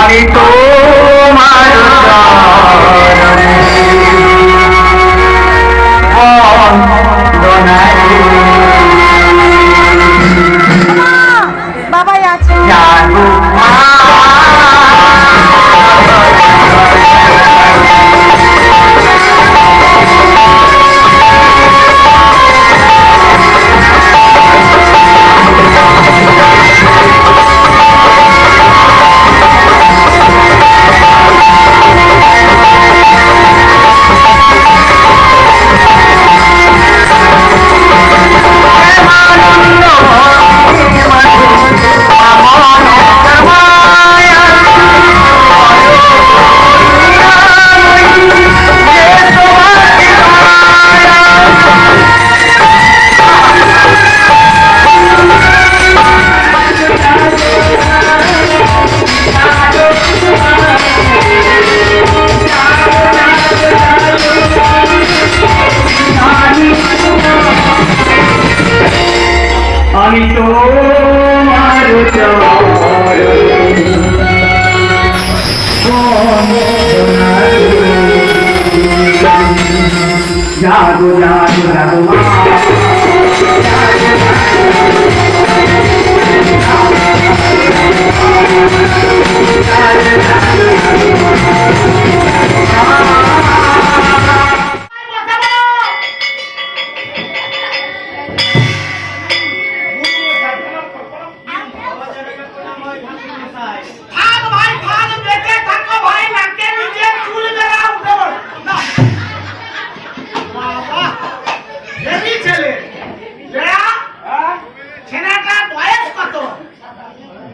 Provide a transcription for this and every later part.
আমি তোমার বাবাই আছে আমি তোমার জাদু জাদু জাদু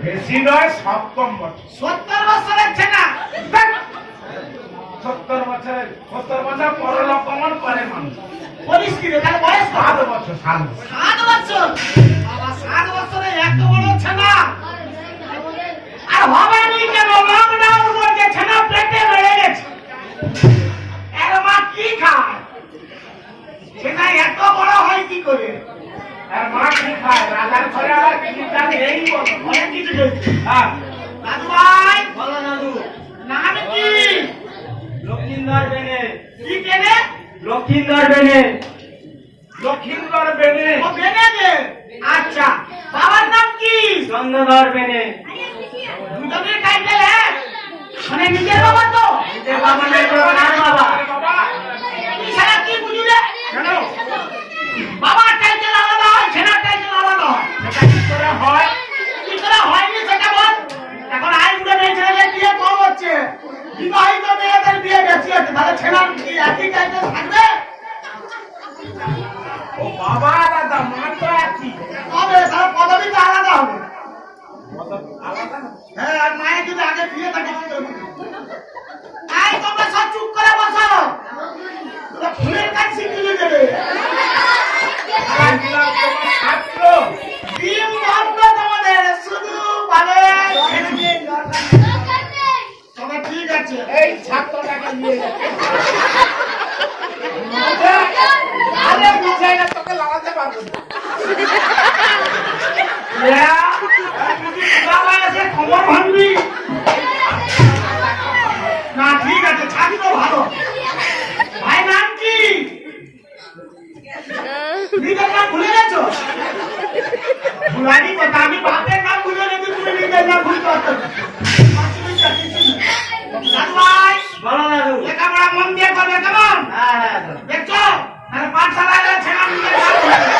বেশি নয় 70 বছর 70 বছরের ছেনা 70 বছর পরলোক গমন করে মানুষ বলিস কি রে তার বয়স 7 বছর 7 বছর বাবা 7 বছরে এত বড় ছেনা আর হবে নি কেন লকডাউন করছে ছেনা পেটে বেড়ে গেছে এর মা কি খায় ছেনা এত বড় হয় কি করে আর মা কি খায় রাজার ঘরে আবার কি জানে এই বল অনেক কিছু খেয়েছে হ্যাঁ দাদু ভাই বলো দাদু নাম কি লক্ষিন্দর বেনে কি কেনে লক্ষিন্দর বেনে লক্ষিন্দর বেনে ও বেনে দে আচ্ছা বাবার নাম কি চন্দ্রধর বেনে দুজনের টাইটেল এক মানে নিজের বাবা তো নিজের বাবা নাই তো কার বাবা তুই সারা কি বুঝলে কেন বাবার টাইটেল আলাদা হয় ছেলের টাইটেল আলাদা হয় এটা কি করে হয় কি করে হয়নি সেটা বল এখন আইন করে ছেলেদের বিয়ে কম হচ্ছে বিবাহিত মেয়েদের বিয়ে বেশি হচ্ছে তাহলে ছেলের কি একই টাইটেল থাকবে ও বাবা আলাদা মা তো একই তবে তার পদবি তো আলাদা হবে আলাদা না হ্যাঁ আর মায়ের যদি আগে বিয়ে থাকে কি করবে আই তোমরা সব চুপ করে বসো তোরা ফুলের কাজ শিখিয়ে দেবে ছাত্র ডিম ভক্ত তোমাদের শুধু মানে তবে ঠিক আছে এই ছাত্রটাকে নিয়ে যাচ্ছে আরে বুঝাই না তোকে লাগাতে পারবো না বাবা এসে খবর ভাঙবি না ঠিক আছে ছাড়ি তো ভালো ভাই নাম কি নিজের নাম ভুলে গেছো ভুলানি কথা আমি বাপের নাম ভুলে গেছি তুমি নিজের নাম ভুলতে পারছো দাদু ভাই বলো দাদু লেখাপড়া মন দিয়ে করবে কেমন হ্যাঁ দেখছো তাহলে পাঠশালায় গেলে ছেলে নিজের নাম ভুলে গেছে।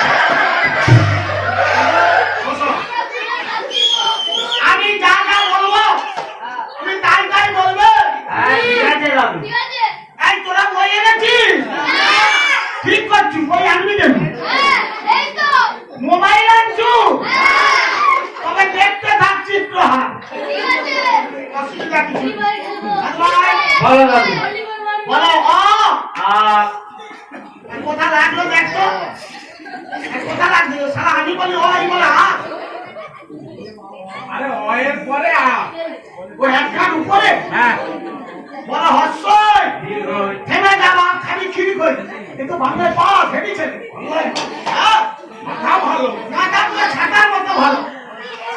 বসো। আমি যা যা বলবো তুমি তাই তাই বলবে হ্যাঁ ঠিক আছে দাদু এই তোরা বই এনেছিস ঠিক করছি বই আনবি কেন মোবাইল আনছু তবে দেখতে থাকছিস তো হ্যাঁ অসুবিধা কিছু নেই। বলো দাদু বলো ও আর কোথা লাগলো দেখতো কোথা লাগলো সারা আমি বলি ও এই বলে আরে অয়ের পরে আ ও একখান উপরে হ্যাঁ বলো হস্যই থেমে যাবা খালি খিরি কই কিন্তু বাংলায় পাওয়া ফেটেছে হ্যাঁ মাথা ভালো মাথা পুরো ছাতার মতো ভালো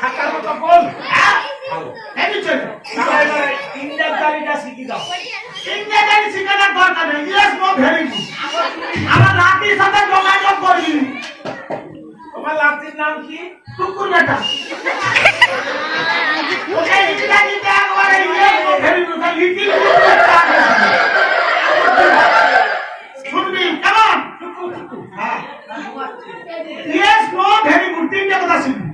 ছাতার মতো বল হ্যাঁ ফেটেছে তাহলে ইংরাজিটা শিখি দাও। ইংরেজি শেখানোর দরকার নেই, ইয়েস নো ভেরি গুড। আমার নাতির সাথে যোগাযোগ করবি। তোমার লাতির নাম কি? কুকুর বেটা। ওকে ইংরেজিতে একবারে yes no very good, little কুকুর বেটা। শুনবি কেমন? হ্যাঁ, ইয়েস নো ভেরি গুড, তিনটে কথা শিখবি।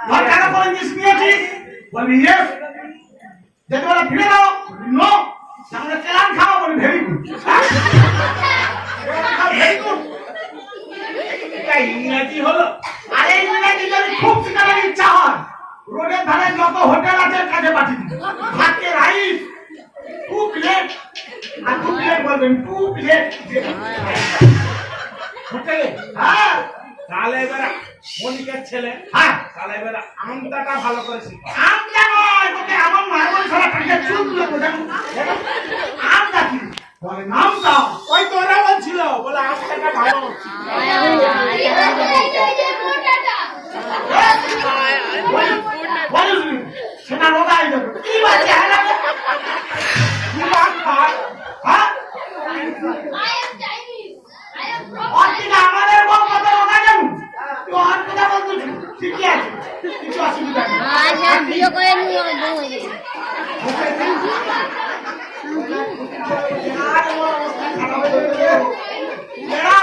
ধর কারো করে ইংলিশ নিয়েছিস, বলবি ইয়েস। যেটা বলে ফিরে দাও, নো। আমরা চালান খাওয়া বলি ভেরি গুড। Very good. এটা ইংরাজি হলো? আরে ইংরেজি যদি খুব শেখানোর ইচ্ছা হয়, রোডের ধারে যত হোটেল আছে কাজে পাঠিয়ে দিন। ভাতকে রাইস, 2 প্লেট, আর 2 প্লেট বলবেন, 2 প্লেট। হোটেলে? হ্যাঁ, তাহলে এবার মনিকের ছেলে, হ্যাঁ। তাহলে এবার আমটাটা ভালো করে শিখো। আমটা নয়, তোকে আমার মায়ের বলে সারা কাজে চুপ করে বোঝানো। আমটা কি? বলে নামটা। ওই তোরা বলছিল বলে আমটাটা ভালো হচ্ছে। বলিস সেটা রোগাই যাবে। কি বাচ্চা হ্যাঁ? কি বাত খায়? হ্যাঁ? অর্থিকা আমাদের বউ কত রোগা যাবো? তুই ওর কথা বলছিস, ঠিকই আছে, কিছু অসুবিধা নেই। বিয়ে করে নিয়ে বউ হয়ে গেছে। এরা,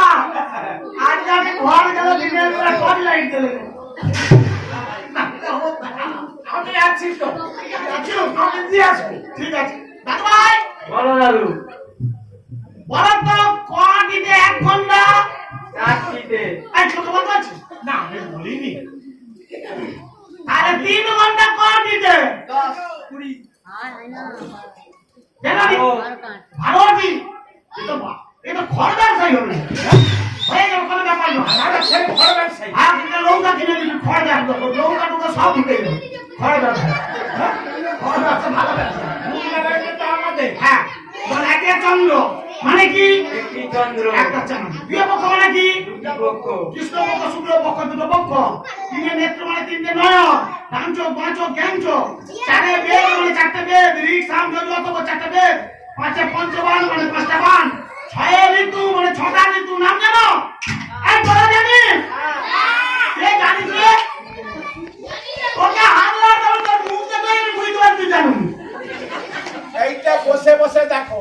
আজ আমি ঘর গেল দিনের বেলা কল লাইট দিলে। আমি আছি তো। আমি দিয়ে আসবো। ঠিক আছে দাদু ভাই, বলো দাদু। বলো তো কোয়ান্টিতে 1 ঘন্টা। চারটিতে। এই ছোট বলতে পারছিস? না আমি বলিনি। আরে 3 ঘন্টা কোয়ান্টিতে 10, 20। জানি ভালো আছি। এটা ঘর ব্যবসায়ী হবে, হয়ে গেল কোনো ব্যাপার নয়। আমার ছেলে ঘর ব্যবসায়ী। আর কিন্তু লৌকা কিনে দিবি, খড় ব্যবসা, লৌকা টুকা সব ঢুকে গেল খড় ব্যবসা। হ্যাঁ? খড় ব্যবসা ভালো ব্যবসা। মুখ লাগাইতে তো আমাদের। হ্যাঁ, বল একে চন্দ্র মানে কি? একটি চন্দ্র। একটা চাঁদ। দুই পক্ষ মানে কি? দুটি পক্ষ। কৃষ্ণ পক্ষ, শুক্ল পক্ষ, দুটো পক্ষ। 3 নেত্র মানে 3টে নয়ন। ডান চোখ, বাঁ চোখ, জ্ঞান চোখ। 4 বেদ মানে 4টে বেদ। ঋক, সাম, যজু, অথর্ব 4টে বেদ। 5 পঞ্চবাণ মানে 5টা বাণ। 6 ঋতু মানে 6টা ঋতু। নাম জানো? এই বলা জানিস? কে জানিস রে? ওকে হামলা করে তোর মুখ দেখে আমি বুঝতে পারছি জানো। এইটা বসে বসে দেখো।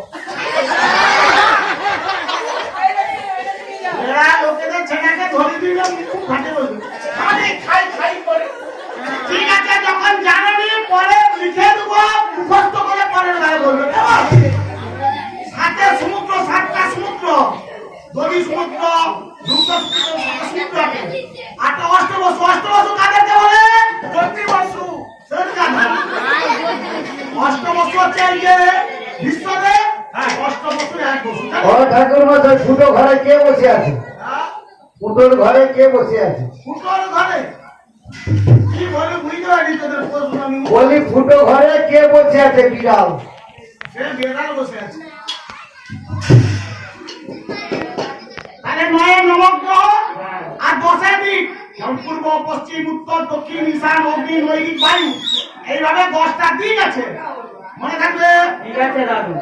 এরা লোকেদের ছেলেকে ধরে দিল মুখ ফাটে বলবে। খালি খাই খাই করে। ঠিক আছে, যখন জানাবি পরে লিখে দেবো, মুখস্থ করে পরে গায়ে বলবে। কেমন? 7 সমুদ্র, 7টা সমুদ্র। দড়ি সমুদ্র, দুটো সমুদ্র আছে। 8টা অষ্টবসু, অষ্টবসু কাদেরকে বলে? জ্যোতি বসু। অষ্টবসু হচ্ছে এই যে বিশ্বদেব, অষ্টবসু 1 বসু। ও ঠাকুর মশাই, ফুটো ঘরে কে বসে আছে? হ্যাঁ? ফুটোর ঘরে কে বসে আছে? ফুটোর ঘরে কি বলে বুঝতে পারি তোদের প্রশ্ন আমি। বলি ফুটো ঘরে কে বসে আছে? বিড়াল। সে বেড়াল বসে আছে। তাহলে 9 নবগ্রহ আর 10 দিক, যেমন পূর্ব, পশ্চিম, উত্তর, দক্ষিণ, ঈশান, অগ্নি, নৈরিক, বায়ু, এইভাবে 10টা দিক আছে। মনে থাকবে? ঠিক আছে দাদু।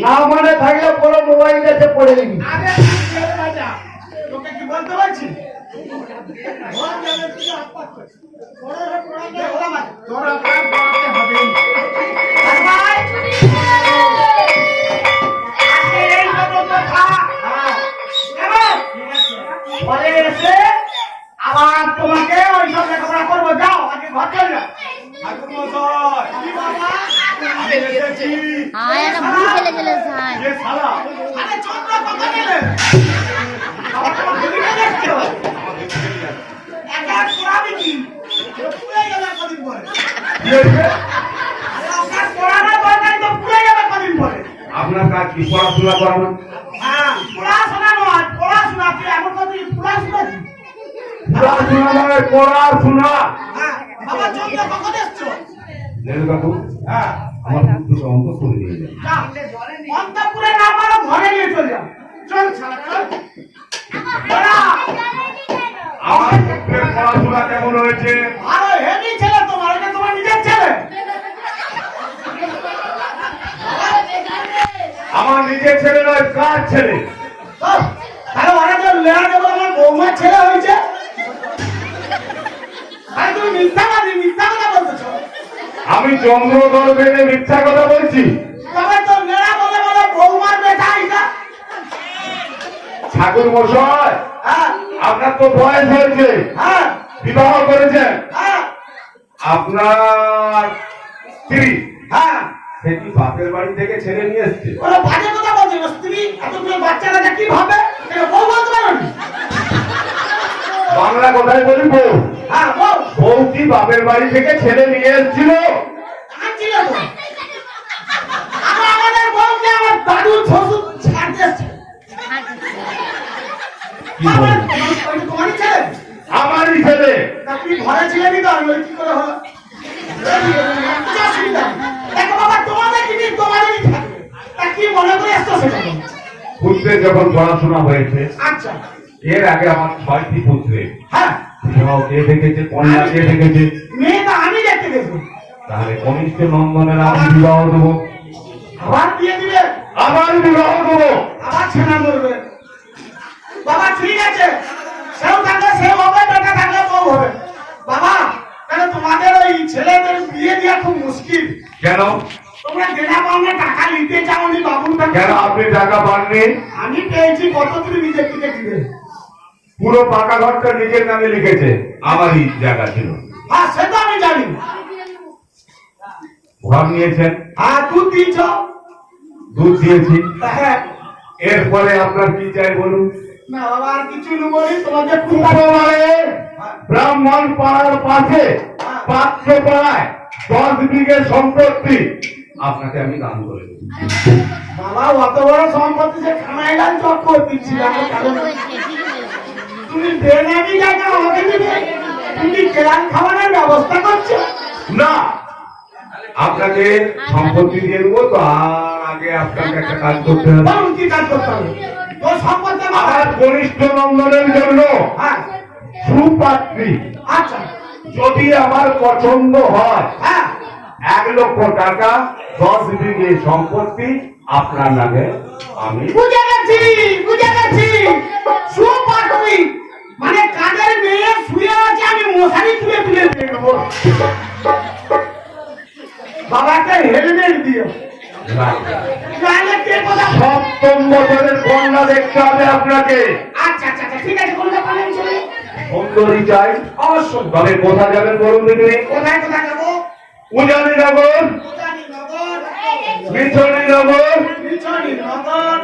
না মনে থাকলে পুরো মোবাইল কাছে পড়ে নিবি। আরে তুই বাজা। তোকে কি বলতে পারছি? তোরা কাজ করতে হবে। পরে এসে আবার তোমাকে ওইসব লেখাপড়া করবো। যাও আগে ঘর চলে যাও। ঠাকুর মশাই, কি বাবা? আমি এসেছি। একটা ভুল খেলে চলে যায়। এ শালা। আরে চন্দ্র কথা নেবে। আবার তোমার ভূমিকা দেখছো? একা পড়াবি কি? পুড়ে যাবে কদিন পরে। কি হয়েছে? আরে আপনার পড়ানোর দরকার তো পুড়ে যাবে কদিন পরে। আপনার কাজ কি? পড়াশোনা করানো। হ্যাঁ, পড়াশোনা নয়, পড়াশোনা। তুই এমন কথা পড়াশোনা কি? পড়াশোনা নয়, পড়াশোনা। হ্যাঁ, বাবা চন্দ্র কখন এসছো? নেল কাকু, হ্যাঁ। আমার পুত্রকে অন্তঃপুরে নিয়ে যান। যাও, অন্তঃপুরে না পারো ঘরে নিয়ে চলে যাও। চল শালা চল। পড়া। আমার পুত্রের পড়াশোনা কেমন হয়েছে? আরো হেভি ছেলে তোমার, এটা তোমার নিজের ছেলে। আমার নিজের ছেলে নয়, কার ছেলে? তাহলে ওরা যে লেয়া দেবো আমার বৌমার ছেলে হয়েছে। আরে তুমি মিথ্যা কথা বলতেছো। আমি চন্দ্রধর বেনে মিথ্যা কথা বলছি? তবে তো লেয়া বলে বলে বৌমার বেটা এটা। ঠাকুর মশাই, হ্যাঁ আপনার তো বয়স হয়েছে, হ্যাঁ বিবাহ করেছেন, হ্যাঁ আপনার স্ত্রী হ্যাঁ। সে কি বাপের বাড়ি থেকে ছেলে নিয়ে এসছে? ওরা বাজে কথা বলছে না, স্ত্রী এতগুলো বাচ্চারা যে কি ভাবে এটা বউ বলতে পারো না। বাংলা কথায় বলি বউ। হ্যাঁ বউ বউ কি বাপের বাড়ি থেকে ছেলে নিয়ে এসেছিল? ছিল তো। আমাদের বউকে আমার দাদু শ্বশুর ছাড়তে এসছে। কি বলবো? তোমারই ছেলে? আমারই ছেলে। তা তুমি ঘরে ছিলেনি তো, আমি বলি কি করে হলো? কিছু অসুবিধা নেই। দেখো বাবা, তোমাদের জিনিস তোমাদেরই থাকবে। তা কি মনে করে এসছো সেটা বলো। পুত্রে যখন পড়াশোনা হয়েছে, আচ্ছা এর আগে আমার 6টি পুত্রে হ্যাঁ, বিবাহ কে দেখেছে, কন্যা কে দেখেছে? মেয়েটা আমি দেখতে দেখবো। তাহলে কনিষ্ঠ নন্দনের আমি বিবাহ দেবো, আবার বিয়ে দিবে, আবার বিবাহ দেবো। আবার ছেনা করবে। বাবা ঠিক আছে, সেও থাকলে সেও হবে, বেটা থাকলে বউ হবে। বাবা কেন তোমাদের ওই ছেলেদের বিয়ে দেওয়া খুব মুশকিল। কেন? তোমরা দেনা পাওনা টাকা নিতে চাওনি বাবুর কাছে। কেন আপনি টাকা পাননি? আমি পেয়েছি, কত তুমি নিজের দিকে দিবে। পুরো পাকা ঘরটা নিজের নামে লিখেছে, আমারই জায়গা ছিল। হ্যাঁ সে তো আমি জানি। ঘর নিয়েছেন, হ্যাঁ দুধ দিয়েছ। দুধ দিয়েছি, হ্যাঁ এরপরে আপনার কি চাই বলুন? না বাবা আর কিছু নেবনি, তোমাদের খুব উপমানে ব্রাহ্মণ পাড়ার পাশে পাত্র পাড়ায় 10 বিঘে সম্পত্তি আপনাকে আমি দান করে দেব। বাবা অত বড় সম্পত্তি যে খানায় গান চক করে দিচ্ছি। তুমি বেনামি জায়গা আমাকে দিবে, তুমি কেরান খাওয়ানোর ব্যবস্থা করছো না, আপনাকে সম্পত্তি দিয়ে দেবো, তো আর আগে আপনাকে একটা কাজ করতে হবে। বলুন কি কাজ করতে হবে। তোর সম্পত্তি আমার। আমার কনিষ্ঠ নন্দনের জন্য হ্যাঁ সুপাত্রী আচ্ছা যদি আমার পছন্দ হয়, হ্যাঁ 1 লক্ষ টাকা 10 বিঘে সম্পত্তি আপনার নামে আমি। বুঝে গেছি বুঝে গেছি। সুপাত্রী মানে কাদের মেয়ে শুয়ে আছে, আমি মশারি তুলে তুলে দিয়ে দেবো। বাবাকে হেলমেট দিও, নাহলে কে কথা। 7ম বছরের কন্যা দেখতে হবে আপনাকে। আচ্ছা আচ্ছা আচ্ছা, ঠিক আছে, কোনটা পালেন চলে সুন্দরী চাই অবশ্যই। তবে কোথায় যাবেন বলুন দেখি? কোথায় কোথায় যাবো? উজানিনগর, উজানিনগর, মিছরিনগর, মিছরিনগর,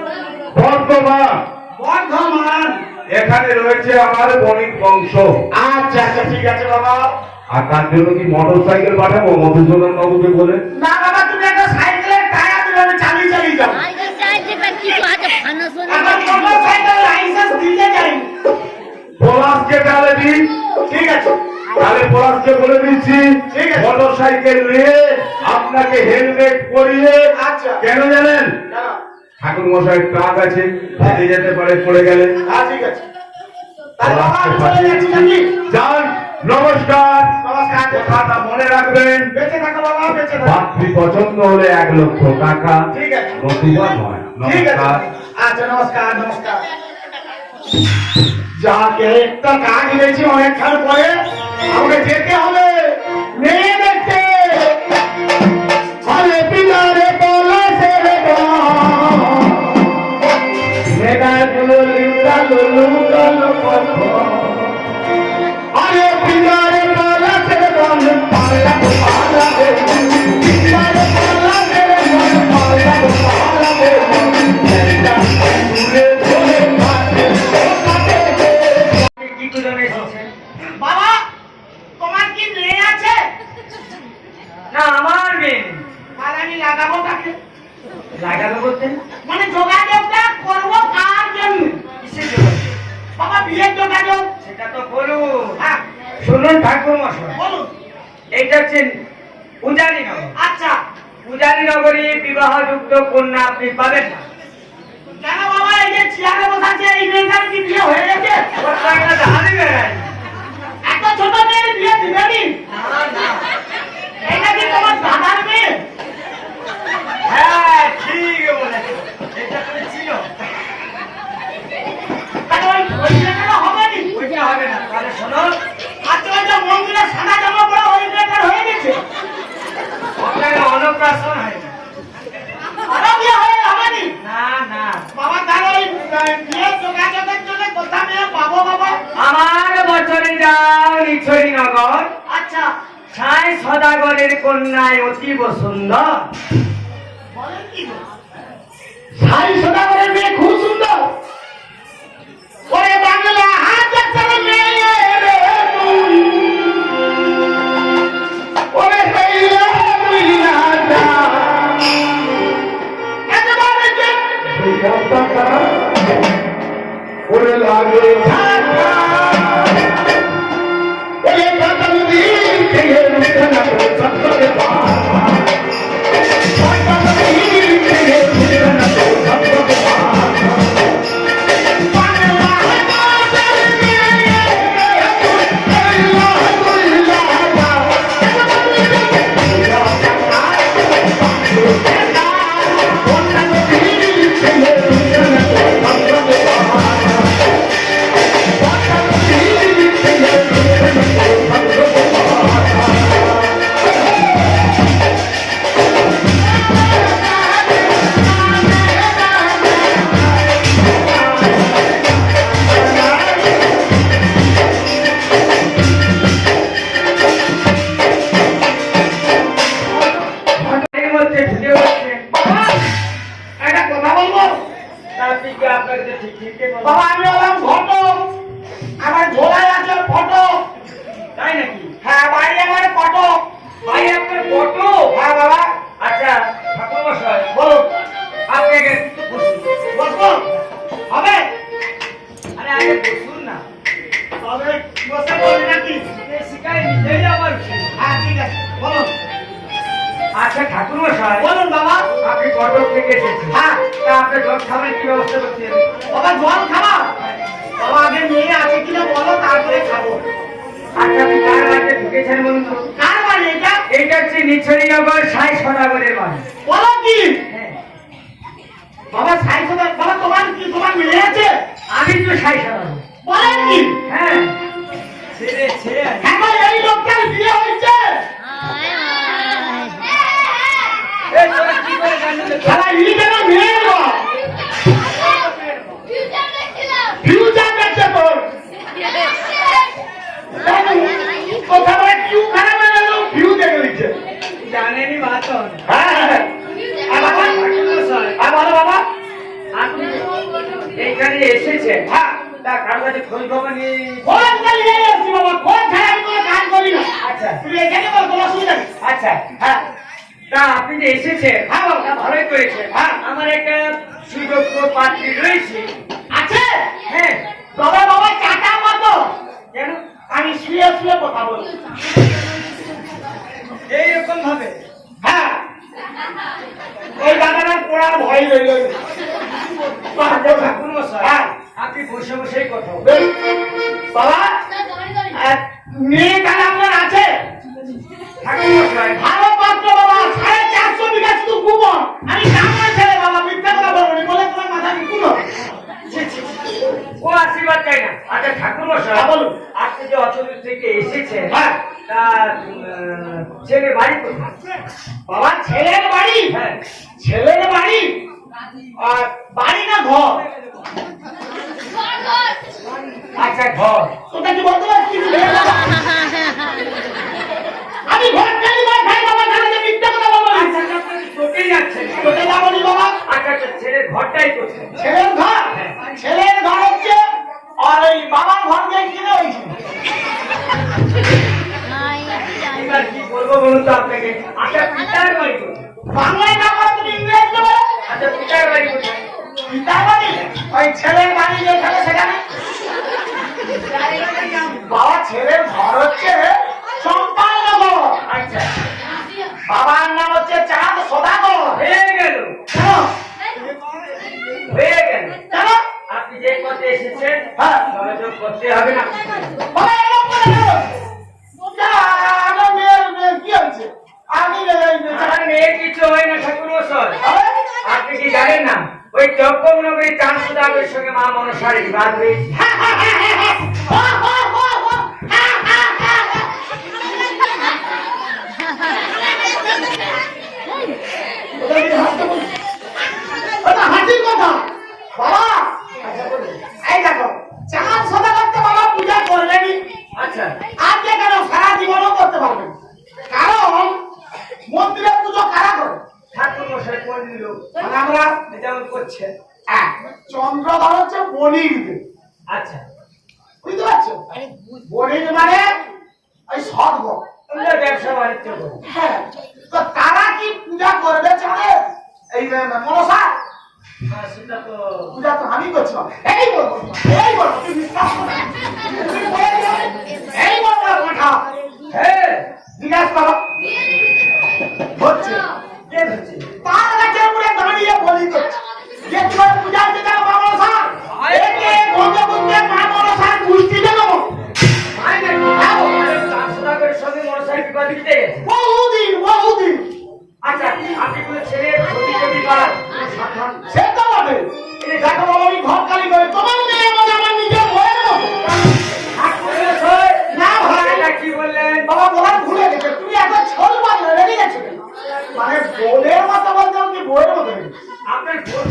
বর্ধমান, বর্ধমান। এখানে রয়েছে আমার বণিক বংশ। আচ্ছা আচ্ছা ঠিক আছে বাবা। আর তার জন্য কি মোটর সাইকেল পাঠাবো মধুসূদন বাবুকে বলে? না বাবা, তুমি একটা সাইকেলের টায়ার দিলে আমি চালিয়ে চালিয়ে যাবো। আইডা চাইতে কিছু আছে ফানা সোনা এখন মোটর সাইকেল লাইসেন্স দিতে যাইনি। পলাশকে তাহলে দিন। ঠিক আছে তাহলে পলাশকে বলে দিচ্ছি, ঠিক আছে। মোটর সাইকেল নিয়ে আপনাকে হেলমেট পরিয়ে। আচ্ছা। কেন জানেন? জানো? ঠাকুর মশাই ট্রাক আছে, যেতে যেতে পারে পড়ে গেলে। হ্যাঁ ঠিক আছে। তাহলে বাবা আমি চলে যাচ্ছি নাকি? যান, নমস্কার। নমস্কার। কথাটা মনে রাখবেন, বেঁচে থাকো বাবা, বেঁচে থাকো। পাত্রী পছন্দ হলে 1 লক্ষ টাকা, ঠিক আছে নতুবা নয়। ঠিক আছে। নমস্কার। আচ্ছা নমস্কার নমস্কার। যাকে একটা কাজ হয়েছে অনেকক্ষণ পরে, আমাকে যেতে হবে মেয়ে দেখতে। আরে পিলারে পলাশের গান, মেঘাগুলো লিঙ্গালো লুঙ্গালো পথ। আরে পিলারে পলাশের গান, পালা পালা রে, পিলারে পলাশের গান, পালা পালা রে, মেঘা দূরে দূরে কাটে কাটে। কি করে এসেছে? বাবা তোমার কি মেয়ে আছে? না আমার মেয়ে নেই। তাহলে আমি লাগাবো তাকে। লাগাবে বলতেন? মানে যোগাযোগটা করবো কার জন্য? কিসের জন্য? বাবা বিয়ের যোগাযোগ। সেটা তো বলুন। হ্যাঁ শুনুন ঠাকুর মশাই, বলুন। এইটা হচ্ছে উজানিনগর। আচ্ছা উজানিনগরে বিবাহযুক্ত কন্যা আপনি পাবেন না। কেন বাবা, এই যে চেয়ারে বসাচ্ছে এই মেয়েটার কি বিয়ে হয়ে গেছে? ওর তো একটা ধারে বেড়ায়। এত ছোট মেয়ের বিয়ে দিবেনি? না, না। এটা কি তোমার দাদার মেয়ে? হ্যাঁ ঠিক বলেছেন। নাম নিছড়ি নগর, আচ্ছা সাই সদাগরের কন্যায় অতীব সুন্দর। বলেন কি গো? সাই সদাগরের মেয়ে খুব সুন্দর। ওরে বাংলা হাজার মেয়ে রে তুই, ওরে হেইলে তুই না যা, একেবারে যে ওরে লাগে ঝাঁকা, ওরে কাতাল দিন থেকে রুখে না তো সত্যকে পা, কাতাল দিন থেকে রুখে না তো সত্যকে পা। বাংলা হাজার মেয়ে রে তুই, হেইলে তুই না যা, এর মধ্যে ঢুকে বসছে। বাবা, একটা কথা বলবো? তা আপনি কি আপনাকে তো ঠিক ঠিকই বলুন। বাবা, আমি হলাম ঘটক, আমার ঝোলায় আছে ফটক। তাই নাকি? হ্যাঁ, বাড়ি আমার কটক। ভাই আপনার ফটো? হ্যাঁ বাবা, আচ্ছা ঠাকুর মশাই, বলুন। আপনাকে বসুন। বসবো? হবে? আরে আগে বসুন না। তবে বসে বলি নাকি? এই শিকারে নিজেই আবার উঠে। হ্যাঁ, ঠিক আছে, বলুন। আচ্ছা ঠাকুর মশাই, বলুন বাবা। আপনি কটক থেকে এসেছেন। হ্যাঁ। তা আপনি জল খাবারের কি ব্যবস্থা করছেন? বাবা, জল খাবা? বাবা, আগে মেয়ে আছে কিনা বলো, তারপরে খাবো। আচ্ছা আপনি কার বাড়িতে ঢুকেছেন বলুন তো? কার বাড়ি এটা? এইটা হচ্ছে নিছড়ি নগর সাই সদাগরের বাড়ি। বলো কি? হ্যাঁ, বাবা, সাই সদা, বাবা তোমার কি তোমার মেয়ে আছে? আমি তো সাই সদাগর। বলেন কি? হ্যাঁ, ছেড়ে ছেড়ে আয়। হ্যাঁ ভাই, এই লোকটার বিয়ে হয়েছে। এই তোরা কি করে জানলি যে শালা ই যেন মেয়ের গো। ফিউচার দেখছে তোর। কথা বলে কিউ খারাপ হয়ে গেল, ফিউ দেখে নিচ্ছে। জানেনি বাতন? হ্যাঁ, হ্যাঁ। আর বাবা, ঠাকুর মশাই, আর বলো বাবা। আপনি এইখানে এসেছেন। হ্যাঁ, তা কার কাছে খোঁজ খবর নিয়ে? খোঁজ করে নিয়ে এসছি বাবা, খোঁজ ছাড়া আমি কোনো কাজ করি না। আচ্ছা তুমি এখানে বল, কোনো অসুবিধা নেই। আচ্ছা, হ্যাঁ, তা আপনি যে এসেছেন, হ্যাঁ বাবা। তা ভালোই করেছেন। হ্যাঁ। আমার একটা সুযোগ্য পাত্রী রয়েছে। আছে? হ্যাঁ, তবে বাবা চাটা মতো কেন আমি শুয়ে শুয়ে কথা বলি। এইরকম ভাবে? হ্যাঁ, ওই দাদাটা পড়ার ভয় রইল। ঠাকুর মশাই, হ্যাঁ। আপনি বসে বসেই কথা বলুন। বেশ। বাবা, মেয়ে কাল আপনার আছে? ঠাকুর মশাই, ভালো পাত্র বাবা, 450 বিঘা শুধু কুমন। আমি কামড়া ছেলে বাবা, মিথ্যা কথা বলবো না, বলে তোমার মাথা বিকুলো। ছি, ছি, ছি। ও আশীর্বাদ চাই না। আচ্ছা ঠাকুর মশাই, হ্যাঁ, বলুন। আপনি যে অচল থেকে এসেছেন, হ্যাঁ। তা ছেলের বাড়ি কোথায়? বাবা, ছেলের বাড়ি? হ্যাঁ, ছেলের বাড়ি? আর বাড়ি না ঘর? আচ্ছা ঘর। ওটা কি বলতে পারছি? আমি ঘর চাই বাবা, তাহলে যে মিথ্যা কথা বলবো না। আচ্ছা আপনি চোখেই যাচ্ছেন। তোকে যাবনি বাবা। আচ্ছা আচ্ছা, ছেলের ঘরটাই কোথায়? ছেলের ঘর? ছেলের ঘর হচ্ছে আর ওই বাবার ঘর যে কিনে হয়েছে। এবার কি বলবো বলুন তো আপনাকে? আচ্ছা পিতার বাড়ি কোথায়? বাংলায় না বলে তুমি ইংরেজি বলে। আচ্ছা পিতার বাড়ি কোথায়? পিতার বাড়ি ওই ছেলের বাড়ি যেখানে সেখানে। বাবা, ছেলের ঘর হচ্ছে সম্পালনগর। আচ্ছা, বাবার নাম হচ্ছে চাঁদ সদাগর। হয়ে গেল, কেন? হয়ে গেল। কেন? আপনি যে পথে এসেছেন, হ্যাঁ। যোগাযোগ করতে হবে না। বাবা, এরকম করে কেন? যা, আমার মেয়ের কি হয়েছে? আমি আমার মেয়ের কিছু হয় না ঠাকুর মশাই। আপনি কি জানেন না, ওই চক্রবর্তী চাঁদ সদাগরের সঙ্গে মা মনসার বিবাদ হয়েছে। হাসির কথা বাবা। এই দেখো, চাঁদ সদাগর তো বাবা পূজা করলেনি। আচ্ছা আজকে কেন সারা জীবনও করতে পারবেন, কারণ মন্দিরে পুজো কারা করে? ঠাকুর মশাই কোন দিল মানে আমরা যেমন করছে। চন্দ্রধর হচ্ছে বণিক দেব। আচ্ছা বুঝতে পারছো? বণিক মানে ওই সদ্গ। আমরা ব্যবসা বাণিজ্য করি। হ্যাঁ, তো তারা কি পূজা করবে চাঁদে? এই মনসা সেটা তো পূজা তো আমি করছিলাম। এই বলবো তুই বিশ্বাস কর না। তুই বলে দিলে, এই বলবো কথা হ্যাঁ জিজ্ঞাসা করো হচ্ছে কে হচ্ছে তার কাছে পুরো দাঁড়িয়ে বলি করছে যে তোমার পূজা দিতে যাও মা মনসা, একে গঙ্গে বুঝতে মা মনসার পুষ্টি দেবো। আই না চাঁদসুদাগরের সঙ্গে মনসাই বিবাদ দিতে গেছে। বহুদিন আচ্ছা আপনি কোনো ছেলে ছবি করার সাধারণ সে তো বটে। এই দেখো বাবা, আমি ঘর খালি করে তোমার মেয়ে মানে আমার নিজের বইয়ের মতো। ঠাকুর মশাই না ভাই, এটা কি বললেন? বাবা বলার ভুলে গেছে, তুমি এত ছোল বাজলে রেগে গেছো কেন? মানে বোনের মতো বলতে কি বইয়ের মতো রেগে? আপনার বোন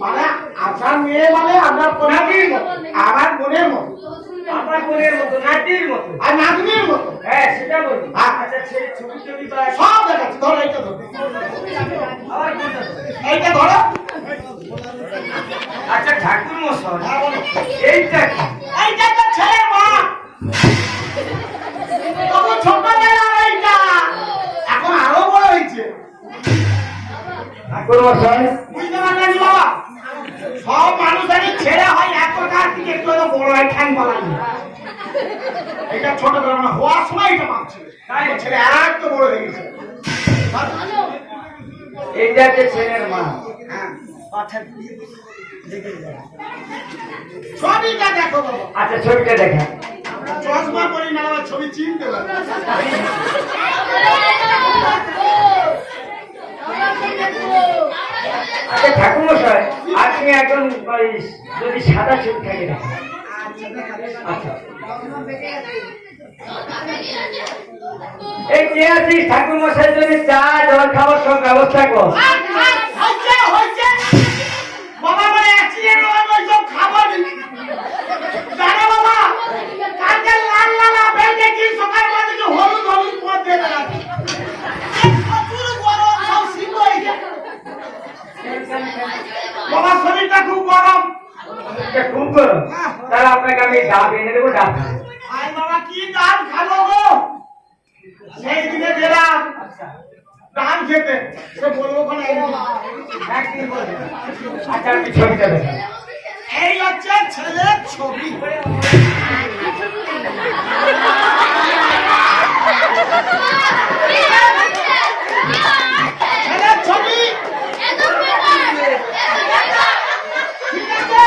মানে আপনার মেয়ে মানে আপনার নাতির মতো, আমার বোনের মতো আপনার বোনের মতো নাতির মতো। আর নাতনির মতো। হ্যাঁ সেটা বলি। হ্যাঁ। আচ্ছা ছেলে ছবি বা সব দেখাচ্ছি, ধরো এইটা ধরো, আবার কোনটা বলবেন? এইটা ধরো। আচ্ছা ঠাকুর মশাই হ্যাঁ, বলো। এইটা কি? এইটা তো ছেলের মা। তখন ছোটবেলার এইটা, এখন আরো বড় হয়েছে। ঠাকুর মশাই বুঝতে পারলেন বাবা? সব মানুষেরই ছেলে হয় এতটা থেকে একটু হয়তো বড় হয় ঠ্যাং পালাই। এটা ছোটবেলা মানে হওয়ার সময় এটা মা ছিল, তাই ছেলে এত বড় হয়ে গেছে। এইটা যে ছেলের মা। হ্যাঁ, ছবিটা দেখো বাবা। আচ্ছা ছবিটা দেখা। চশমা পরি না, আমার ছবি চিনতে পারবে। আচ্ছা ঠাকুর মশাই আপনি এখন ওই যদি সাদা ছবি থাকে না। আচ্ছা এই কে আছিস ঠাকুর মশাই যদি চা জল খাবার সব ব্যবস্থা কর। হয়েছে বাবা, মানে অ্যাক্সিডেন্ট হয়ে ওইসব খাবার জানো বাবা, কালকে লাল লাল আপেল দেখি সকালবেলা থেকে হলুদ হলুদ পথ দিয়ে বেড়াচ্ছে। প্রচুর গরম, সব শীত হয়ে যায়। বাবা শরীরটা খুব গরম। এটা খুব গরম। তাহলে আপনাকে আমি ডাব এনে দেবো, ডাব খাবেন। আই বাবা, কি ডাল খাবো গো? সেই দিনে গেলাম ডাল খেতে, সে বলবো কোন একদিন বলবেন। আচ্ছা আপনি ছবিটা দেখেন। এই হচ্ছে ছেলের ছবি। ছেলের ছবি ঠিক আছে?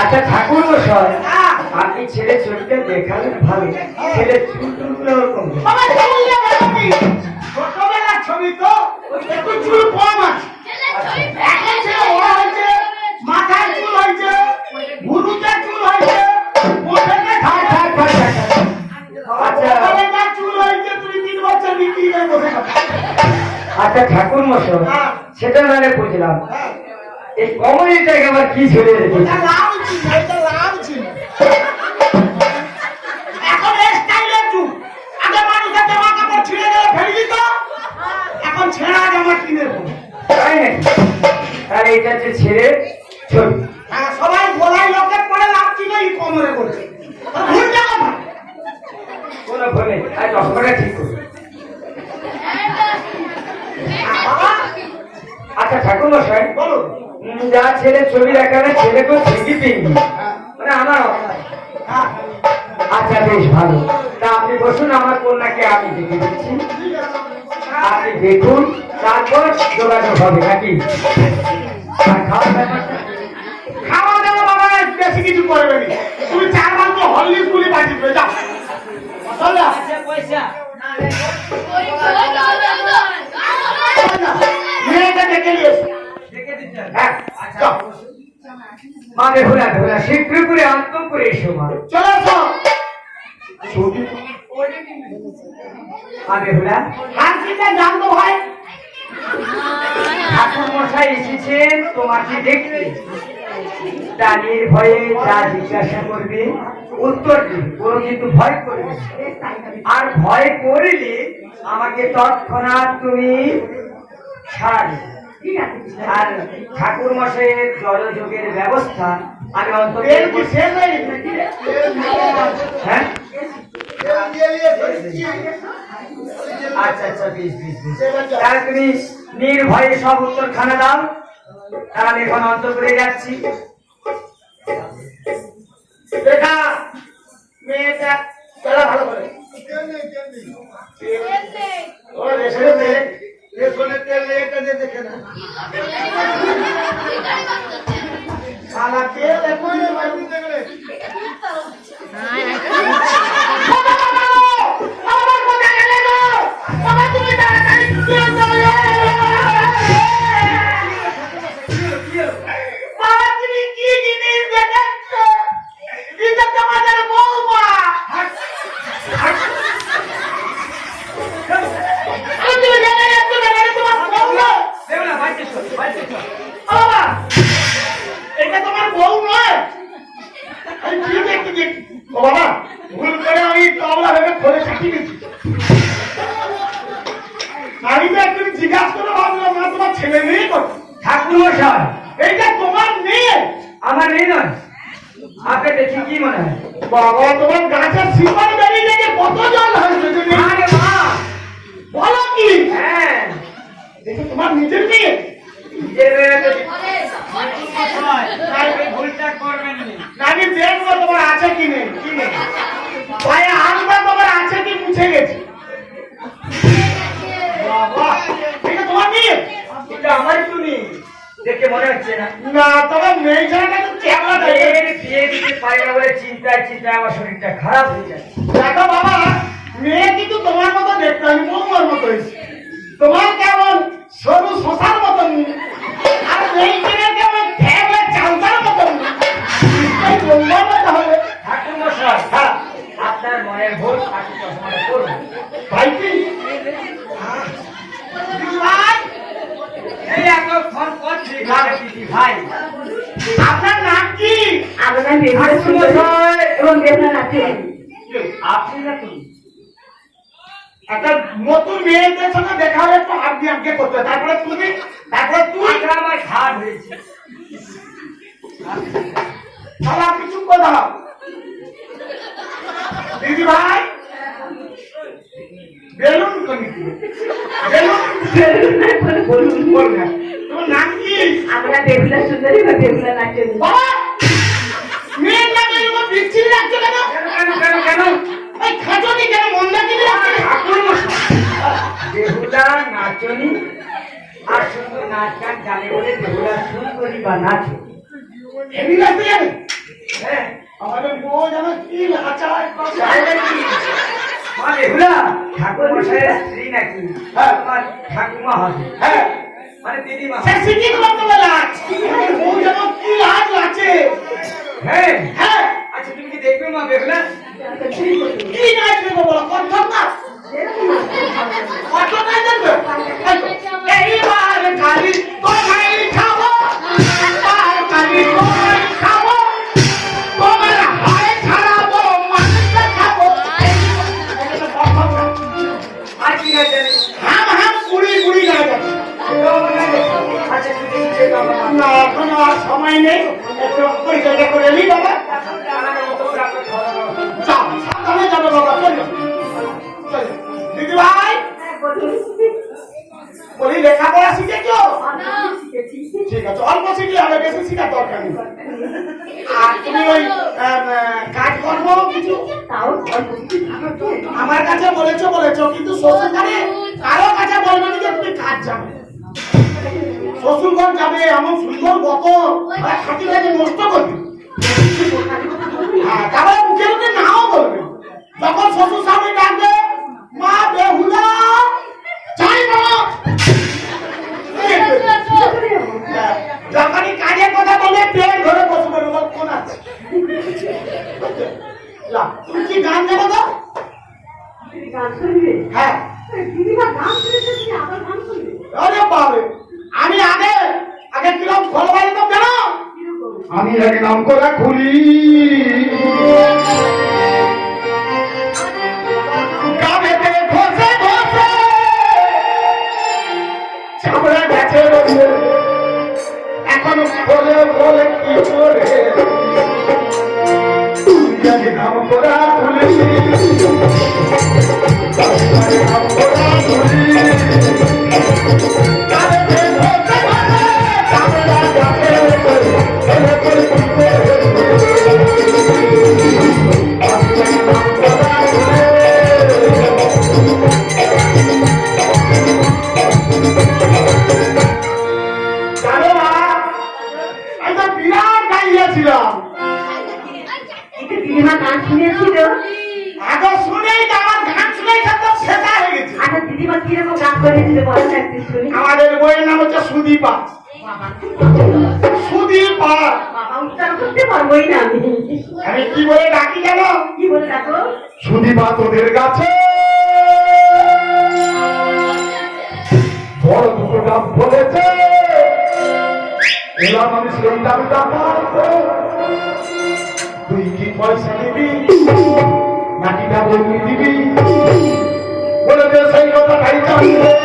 আচ্ছা ঠাকুর মশাই হ্যাঁ। আপনি ছেলে ছবিটা দেখালেন ভালো। ছেলে চুল টুলগুলো ওরকম। বাবা চুল দেখাবি। ছোটবেলার ছবি তো একটু চুল কম আছে। এখন ছেলে বড় হয়েছে, মাথায় চুল হয়েছে, ভুরুতে চুল হয়েছে, মোটেতে থাক, থাক, থাক, থাক, থাক। আচ্ছা ছোটবেলা চুল হয়েছে, তুমি 3 বছর বিক্রি করে বসে থাকো। আচ্ছা ঠাকুর মশাই হ্যাঁ। সেটা নাহলে বুঝলাম। হ্যাঁ। এই কমলিটাকে আবার কি ছেড়ে রেখেছে? এটা লাভ ছিল, এটা লাভ ছিল। এখন স্টাইলের যুগ। আগে মানুষের জামা কাপড় ছিঁড়ে গেলে ফেলে দিত, এখন ছেঁড়া জামা কিনে দেবো। তাই নাকি? তাহলে এটা হচ্ছে ছেলের ছবি। হ্যাঁ, সবাই গলায় লকেট পরে লাভ ছিল, এই কোমরে বলছে ভুল কথা। কোনো ভুল নেই। আর চশমাটা ঠিক করুন। বাবা আচ্ছা ঠাকুর মশাই বলো। যা ছেলে ছবি দেখালে ছেলেকেও ঠিকই পেয়ে মানে আমার অবস্থা। হ্যাঁ, আচ্ছা বেশ ভালো। তা আপনি বসুন, আমার কন্যাকে আমি দেখে দিচ্ছি। ঠিক আছে। আপনি দেখুন, তারপর যোগাযোগ হবে নাকি? আর খাওয়ার ব্যাপারটা খাওয়া দাওয়া বাবা বেশি কিছু করবে না, তুমি 4 মাস হরলিক্স গুলি পাঠিয়ে যাও। চল যা। মেয়েটা দেখে নিয়ে এসো। হ্যাঁ যাও। মা বেহুলা বেহুলা শীঘ্র করে আন্ত করে এসো মা। চলে এসো। ছবি মা বেহুলা হাসিটা জানতো ভাই। ঠাকুর মশাই এসেছেন তোমাকে দেখতে। ডালির ভয়ে যা জিজ্ঞাসা করবে উত্তর দিবে, কোনো কিন্তু ভয় করবে না। আর ভয় করিলে আমাকে তৎক্ষণাৎ তুমি ছাড়বে। আর ঠাকুর মশাইয়ের জলযোগের ব্যবস্থা আমি অন্তত হ্যাঁ আচ্ছা আচ্ছা বেশ বেশ বেশ। তাহলে তুমি নির্ভয়ে সব উত্তর খানা দাও, আর আমি এখন অন্তর করে যাচ্ছি। দেখা মেয়েটা চলা ভালো করে ওরা রেশনের তেল রেশনের তেল এটা দিয়ে দেখে না। সাদা তেল এখন দেখলে ঠাকুর মশাই এইটা তোমার মেয়ে? আমার মেয়ে নয়, আপনাকে দেখি কি মনে হয়? বাবা তোমার গাছের শিকড় বেরিয়ে গেছে, কত জল হয়েছে তুমি? আরে মা বলো কি? হ্যাঁ দেখো তোমার নিজের মেয়ে। নিজের মেয়ে তো ভুলটা করবেন না। আমি দেখবো তোমার আছে কি নেই। কি নেই পায়ে হাতটা তোমার আছে কি মুছে গেছে? বাবা এটা তোমার মেয়ে? এটা আমার তুমি দেখে মনে হচ্ছে না। না তোমার মেয়ে ছেলেটা তো চেহারা দেখে বিয়ে দিতে পারি না বলে চিন্তায় চিন্তায় আমার শরীরটা খারাপ হয়ে যাচ্ছে। দেখো বাবা, মেয়ে কিন্তু তোমার মতো দেখতে আমি বৌমার মতো হয়েছি। তোমার কেমন সরু শশার মতন, আর মেয়ে ছেলে কেমন ঠেলে চালতার মতন। নিশ্চয়ই বৌমার মতো হবে। ঠাকুর মশাই হ্যাঁ আপনার মনের ভুল ঠাকুর চশমাটা করবো। ভাই কি ভাই এই এতক্ষণ পর ভাই ভাই আপনার নাম কি? আপনার ঠাকুর মশাই এবং বেতন আছে। আপনি না তুমি? একটা নতুন মেয়েদের সঙ্গে দেখা হলে একটু আগে আগে করতে হয়। তারপরে তুই এটা আমার ঘাট হয়েছে। তাহলে আপনি চুপ করে দাও। দিদি ভাই বেলুন কমিটি বেলুন বলুন বলবে তোমার নাম কি? আমরা বেহুলা সুন্দরী বা বেহুলা নাচেন। বাবা মেয়ের নাম এরকম বিচ্ছিরি লাগছে কেন? কেন কেন কেন? ওই খাজনি কেন মন্দাকিনি লাগছে? ঠাকুর মশাই বেহুলা নাচনি আর শুধু নাচ গান জানে বলে বেহুলা সুন্দরী বা নাচে। এমনি লাগতে জানে? হ্যাঁ আমাদের বউ যেন কি লাচায় তাহলে কি? মা বেহুলা ঠাকুর মশাইয়ের স্ত্রী নাকি? হ্যাঁ। তোমার ঠাকুমা হবে, হ্যাঁ মানে দিদিমা। সে সিটি করতে বলে লাচ বউ যেন কি লাচ আছে। হ্যাঁ হ্যাঁ আচ্ছা তুমি কি দেখবে মা বেহুলা? কি নাচ দেবো বলো? কখন না কত নাচ দেখবে? এইবার কালি তোমায় খাবো, আর কালি তোমায় খাবো, তোমার হাড়ে ছাড়াবো, মাংস খাবো। আর কি না জানি? হাম হাম কুড়ি কুড়ি নাচ আছে। আচ্ছা তুমি কি দেখবে আমার মা? না এখন আর সময় নেই, একটু ওই জায়গা করে এলি বাবা। যাও সাবধানে যাবে বাবা, চলো চলো। দিদি ভাই বলি লেখাপড়া শিখেছো? ঠিক আছে, অল্প শিখলে হবে, বেশি শিখার দরকার নেই। আর তুমি ওই কাজ করবো কিছু আমার কাছে বলেছো কিন্তু শ্বশুরবাড়ি কারো কাছে বলবে না যে তুমি কাজ যাবে। শ্বশুরঘর যাবে এমন সুন্দর কত খাটি খাটি নষ্ট করবে। হ্যাঁ তারপরে মুখে মুখে নাও বলবে। যখন শ্বশুর স্বামী ডাকবে মা বেহুলা যাই বাবা, যখনই কাজের কথা বলে পেট ধরে বসে পড়বে, বল কোন আছে। যা, তুমি কি গান দেবো তো? হ্যাঁ আরে বাবা, আমি আগে কিরকম ফল বাড়িতাম জানো? জানি নাম করা খুলি গানেতে ঘষে ঘষে চামড়া গেছে রয়ে এখন বলে বলে কি করে জানি নাম করা খুলি নাম করা খুলি এটা দিদিমা গান শুনেছিল। আগে শুনেই তো আমার গান শুনেই তো ফেটা হয়ে গেছে। আচ্ছা দিদিমা কিরকম গান করেছিল বলো না একটু শুনি। আমাদের বইয়ের নাম হচ্ছে সুদীপা। বাবা খুব পছন্দ। সুদীপা বাবা উচ্চারণ করতে পারবোই না আমি। আমি কি বলে ডাকি জানো? কি বলে ডাকো? সুদীপা তোদের কাছে বড় দুটো নাম বলেছে এলাম আমি সেটার টাকা তুই কি পয়সা দিবি নাকিটা বলবি দিবি বলে যে সেই কথাটাই জানবে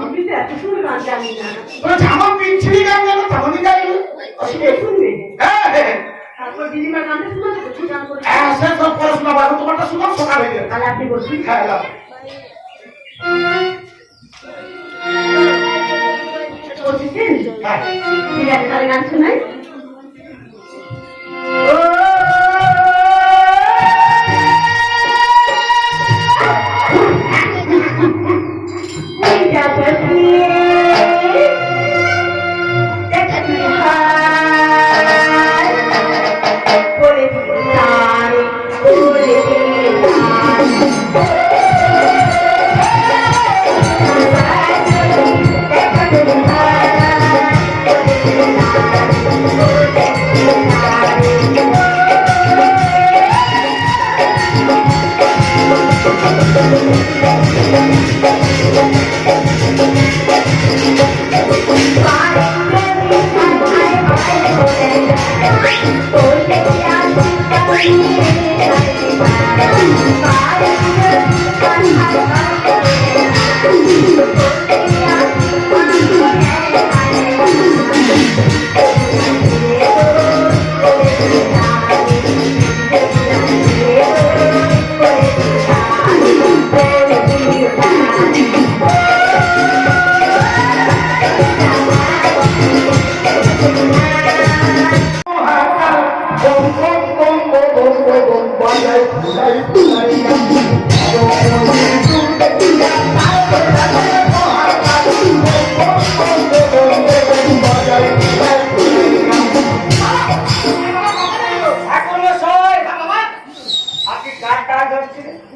আমি তো এত সুন্দর গান জানি না। আমার পিছিয়ে গান জানো তেমনই গাইবে। শুনবে? হ্যাঁ হ্যাঁ তারপর দিদিমার গানটা শোনাবে তো? কি গান করবে? হ্যাঁ সে সব পড়াশোনা বাবু তোমারটা শুনাম সকাল হয়ে যাবে। তাহলে আপনি বলুন। হ্যাঁ এলাম। বলছেন? হ্যাঁ ঠিক আছে তাহলে গান শোনাই।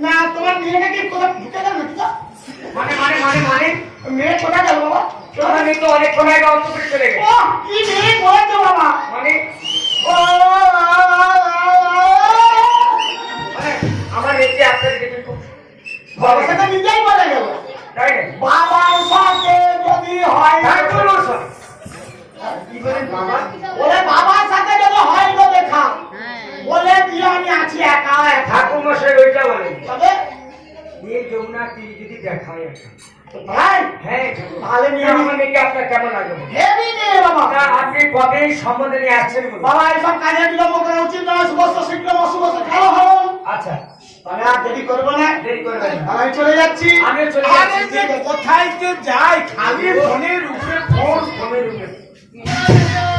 না তোমার মেয়েটা কি কোথাও ঢুকে গেল নাকি তো? মেয়ে কোথায় গেল বাবা? আমি তো অনেকক্ষণ আগে অন্তপুরে চলে গেছি। ও কি মেয়ে বলেছো বাবা? মানে ও আমার এতে আপনার দেখে খুব বাবার সাথে নিজেই বলে গেল তাই না? বাবার সাথে যদি হয় ঠাকুর মশাই, কি বলেন বাবা? ওরে বাবার সাথে যদি হয় তো দেখা বলে দিয়ে আমি আছি একা একা ঠাকুর মশাই ওইটা বলেন, তবে এই যমুনা তীরে যদি দেখা হয় একটা। ভাই হ্যাঁ তাহলে নিয়ে নি। আমার মেয়েকে আপনার কেমন লাগে? হেবি নে বাবা তা আপনি কবে এই সম্বন্ধে নিয়ে আসছেন বলুন? বাবা এইসব কাজে বিলম্ব করা উচিত নয় শুভস্ত শীঘ্র অশুভস্ত খেলো হলো আচ্ছা, তাহলে আর দেরি করবো না দেরি করবেন না। আমি চলে যাচ্ছি আমিও চলে আরে যাচ্ছি। যে কোথায় যে যাই খালি ফোনের উপরে ফোন ফোনের উপরে।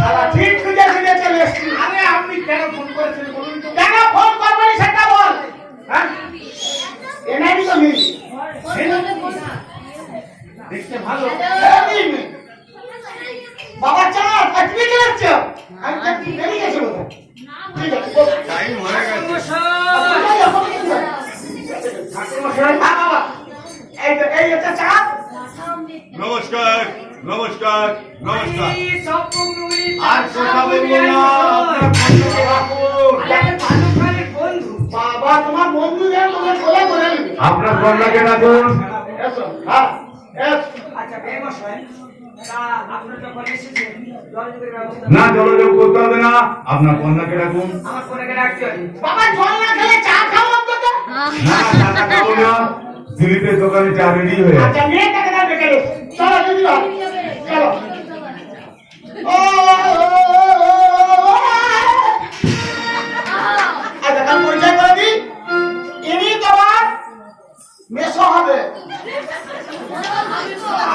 দাদা ঠিক খুঁজে খুঁজে চলে এসছি আরে আপনি কেন ফোন করেছেন বলুন তো? কেন ফোন করবেন সেটা বল হ্যাঁ? এনাই তো মিল দেখতে ভালো হেবি মিল বাবা চাঁদ তুমি চলে যাচ্ছ আমি তো বেরিয়ে গেছি বোধহয় ঠিক আছে বল। টাইম হয়ে গেছে। ঠাকুর মশাই, হ্যাঁ বাবা এই হচ্ছে চাঁদ নমস্কার নমস্কার নমস্কার। এই স্বপ্নগুলি আর কথা বলবো না, আপনার বন্ধুকে রাখুন। আরে ভালো বন্ধু। বাবা তোমার বন্ধুদের তোমার কোলে করে নেবে আপনার কন্যাকে ডাকুন। এসো হ্যাঁ এসো আচ্ছা মশাই, তা আপনার যখন এসেছেন জলযোগের ব্যবস্থা না, জলযোগ করতে হবে না, আপনার কন্যাকে ডাকুন। আমার কোনাকে রাখতে হবে। বাবা জল না খেলে চা খাও অন্তত না, টাকা খাবো না, দিলীপের দোকানে চা রেডি হয়ে আছে। আচ্ছা মেয়েটাকে না বেকার চলো দিদি ভাই, চলো ও আচ্ছা কাল পরিচয় করে দিই ইনি তোমার মেসো হবে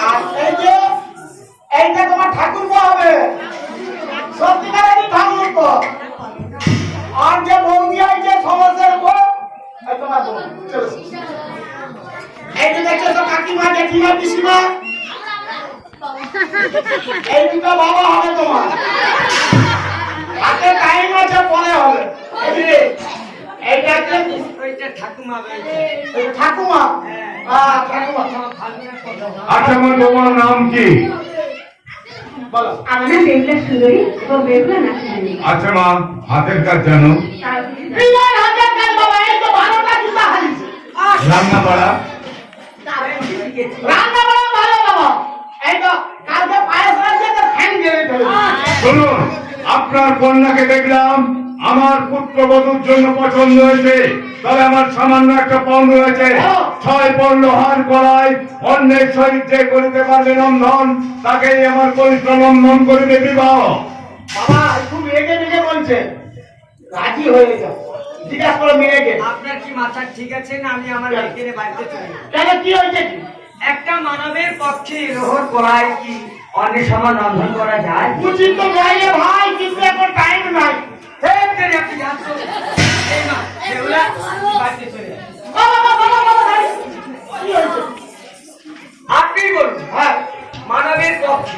আর এইটা তোমার ঠাকুরপো হবে সত্যিকারেরই ঠাকুরপো আর যে বৌদি আছে সমাজের বউ এই তোমার বউ চলো এই যে দেখছো তো কাকিমা জেঠিমা পিসিমা এই দুটো বাবা হবে তোমার হাতে টাইম আছে পরে হবে এই যে এইটা হচ্ছে ওইটা ঠাকুমা বলছে। ঠাকুমা ঠাকুমা আচ্ছা, আমার তোমার নাম কি? বলো আমার নাম বেগুলা সুন্দরী এবং বেগুলা নাচি। আচ্ছা মা, হাতের কাজ জানো? বিমান হাজার কাজ বাবা এই তো 12টা জুতা হারিয়েছে রান্না বাড়া? রান্না বাড়া ভালো বাবা এই তো কালকে পায়েস আছে তো ফ্যান গেলে শুনুন, আপনার কন্যাকে দেখলাম, আমার পুত্রবধূর জন্য পছন্দ হয়েছে, তবে আমার সামান্য একটা পণ রয়েছে। 6 পণ লোহার গলায় অন্যের সহিত যে করিতে পারবে নন্দন, তাকেই আমার কনিষ্ঠ নন্দন করিবে বিবাহ। বাবা খুব রেগে রেগে বলছে রাজি হয়ে যাও জিজ্ঞাসা করো মেয়েকে আপনার কি মাথা ঠিক আছে না? আমি আমার মেয়েকে নিয়ে বাড়িতে চলে যাই। কেন কি হয়েছে কি একটা মানবের পক্ষে রোহর করায় কি অনেক সময় রন্ধন করা যায়? উচিত তো নয় রে ভাই কিন্তু এখন টাইম নাই এই তেরে আপনি জানতো? এই মা, বেহুলা, বাড়িতে চলে যাই। বাবা বাবা বাবা ভাই কি হয়েছে আপনি বলুন, হ্যাঁ মানবের পক্ষে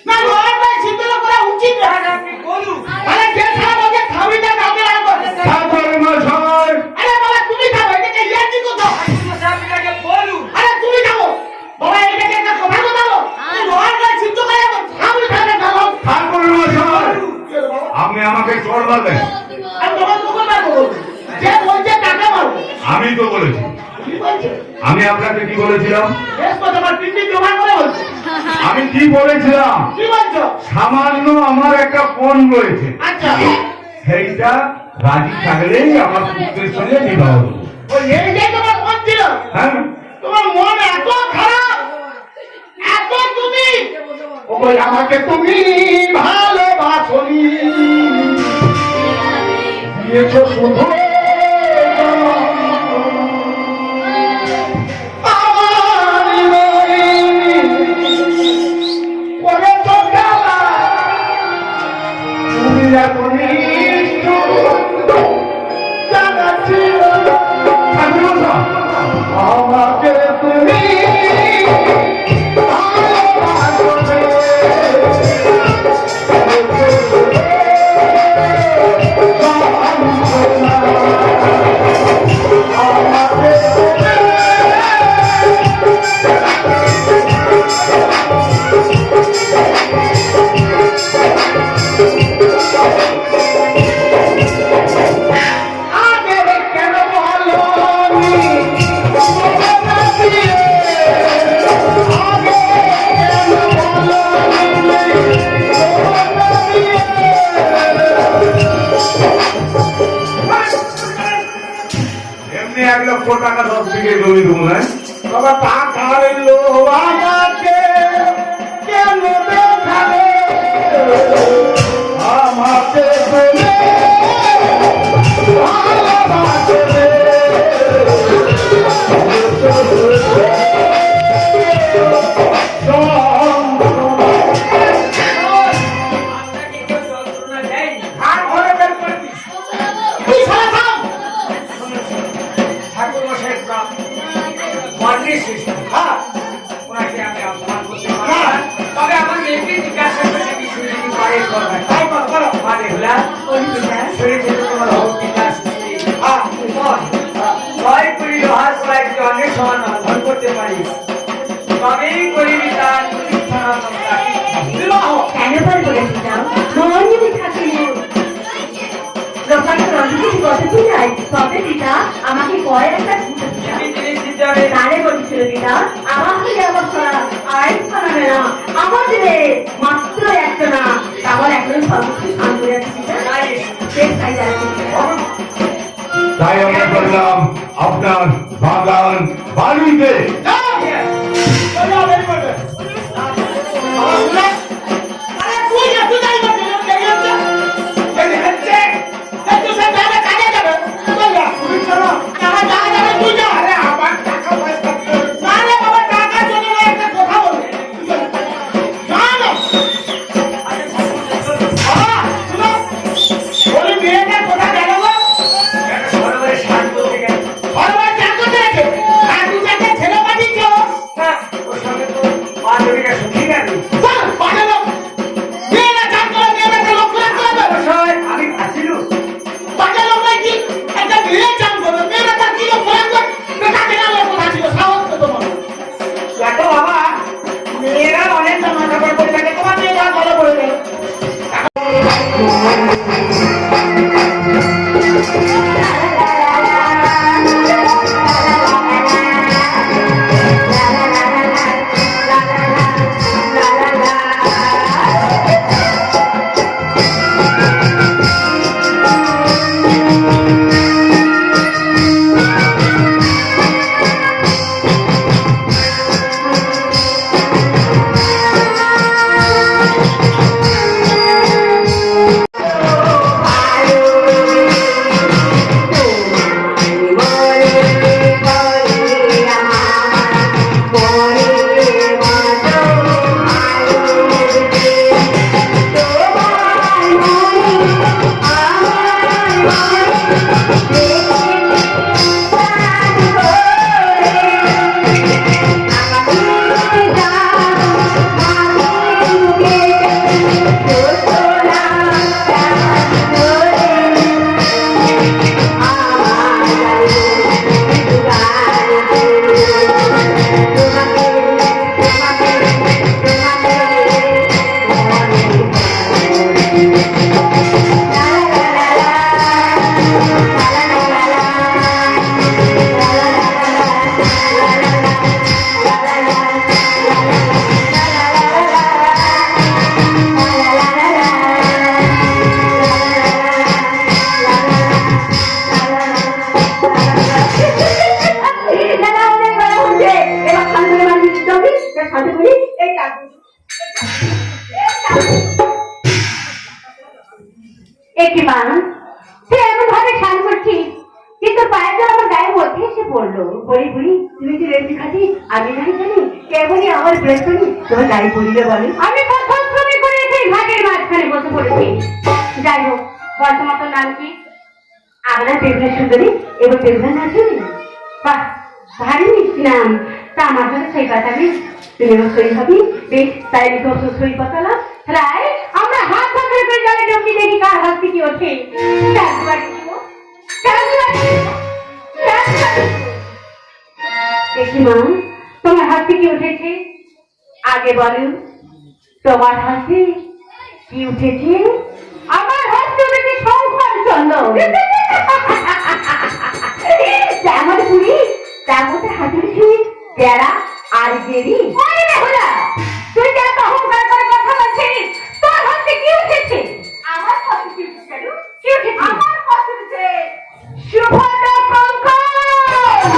না নয় ভাই চিন্তা করা উচিত না আর আপনি বলুন। মানে যে খারাপ ওকে খাবিটা কাউকে আর করতে ঠাকুর মশাই, আরে বাবা তুমি খাবো এটাকে ইয়ার্কি করছো ঠাকুর মশাই, আপনি তাকে বলুন। আরে তুমি খাবো বাবা এটাকে একটা কথা বলো তুমি নয় ভাই চিন্তা করে খাবি খাবে খাবো ঠাকুর মশাই, আপনি আমাকে চোর বলবেন? আমি তোমার তোমার মারবো যে বলছে টাকা মারবো আমি তো বলেছি। কি বলছে আমি আপনাকে কি বলেছিলাম? বেশ কথা আমার পিন্ডি জমা করে বলছে আমি কি বলেছিলাম? কি বলছো সামান্য আমার একটা পণ রয়েছে, আচ্ছা সেইটা রাজি থাকলেই আমার পুত্রের সঙ্গে বিবাহ দেবো। ও এই যে তোমার মন ছিল হ্যাঁ, তোমার মন এত খারাপ এত তুমি ওই আমাকে তুমি ভালোবাসনি দিয়েছো শুধু আমাকে তুমি ভালোবাসনি লক্ষ টাকা 10 বিঘে জমি দেবো না। বাবা টাকার লোভ আমাকে কেন দেখাবে আমাকে বলে ভালোবাসে রে। আপনাকে কেউ যন্ত্রণা দেয়নি। আর ঘরে বের করে দিস তুই শালা থাম ঠাকুর মশাই মর্নিং সিস্টেম, হ্যাঁ ওনাকে আমি অপমান করতে পারি না। তবে আমার মেয়েকে জিজ্ঞাসা করে বিষয়টি পারে করবে। তাই কর করো মা দেখলা শরীরে তোমার ভক্তিটা ভয় করি লোহার কড়াই যদি অনেক সমান ধন করতে পারি তবেই করিবি তার বিবাহ কেন পর বলেছি যাও মর্নিং ঠাকুর লোকাকে রঞ্জিত কথা কি নাই তবে পিতা আমাকে কয় একটা জিনিস দিতে হবে। তারে বলছিল পিতা আমার হলে আমার ছড়া আর ছড়াবে না আমার দিলে মাত্র একটা না তাহলে এখন সর্বোচ্চ শান্ত হয়ে আছে পিতা শেষ তাই যাচ্ছে তাই আমরা বললাম আপনার বাগান বাড়িতে। চলো বের করবে বাবা শুনে আরে তুই না তুই যাই করতে দেরি হচ্ছে দেরি হচ্ছে তুই সব যাবে কাজে যাবে চল যা তুমি চলো টাকা টাকা যাবে তুই যা আরে আমার টাকা পয়সা না রে বাবা টাকা জন্য একটা কথা বলবে জানো বাবা শুনো বলি মেয়েটার কথা জানো গো সরোবরে শান্ত হয়ে গেছে। ঘরে চাকর দেখে আর তুই যাকে ছেলে পাঠিয়েছো হ্যাঁ, ওর সঙ্গে তো বান্ধবীরা সুখী গেছে। চল পাঠালো মেয়েরা চান করে মেয়েরা লক্ষ্য রাখতে হবে অবশ্যই আমি ভাবছিলু বাজার লোক নাকি একটা মেয়ে চান করবে মেয়েরা তার কি লক্ষ্য রাখবে বেটা কেনা লক্ষ্য রাখছিল সাহস তো তোমার দেখো বাবা মেয়েরা অনেক মাথা করে থাকে তোমার মেয়েরা ভালো করে গেল একটি মানুষ সে এমন ভাবে স্নান করছি কিন্তু পায়ের জল আমার গায়ের মধ্যে এসে পড়লো বলি বুড়ি তুমি যে রেসি খাটি আমি নাই জানি কেবলই আমার ব্রেসনি তোমার গাড়ি পড়িলে বলে আমি প্রথম শ্রমে করে সেই ঘাটের মাঝখানে বসে পড়েছি যাই হোক বর্তমান তোর নাম কি আপনার বেগুনের সুন্দরী এবং বেগুনের নাচুরি বাহ ভারী মিষ্টি নাম তা আমার জন্য সেই কথা বেশ তুমি সই হবি বেশ তাই আমি তোর সই পাতালাম রায় আমরা হাত ধরে করে জলে ডুবি দেখি কার হাত থেকে ওঠে দেখি মা তোমার হাত থেকে উঠেছে আগে বলো তোমার হাতে কি উঠেছে আমার হাতে উঠেছে সংখ্যার চন্দ্র তেমন পুরি তার মধ্যে হাতে উঠেছে যারা আর জেরি তুই যা অহংকার করে কথা বলছিস তোর হাতে কি উঠেছে আমার হাতে কি উঠেছে কি উঠেছে আমার হাতে উঠেছে শুভ কঙ্কন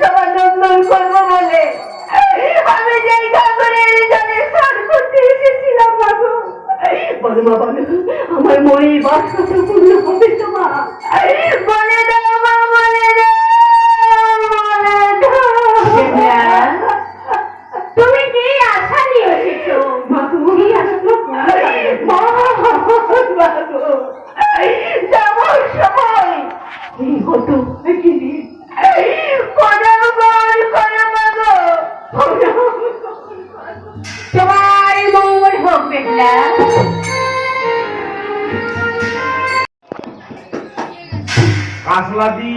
সমানন্দন করবো বলে আমি যেই ঠাকুরের জলে স্নান করতে এসেছিলাম বাবু। বলো মা বলো, আমার মনের বাসনা পূর্ণ হবে তো মা? বলে দাও মা, বলে দাও, বলে দাও। তুমি কি আশা নিয়ে এসেছো? মা তুমি আশা যাওয়ার সময় কি হতো একদিন তোমার মঙ্গল হোক বেগলা। কাসলাদি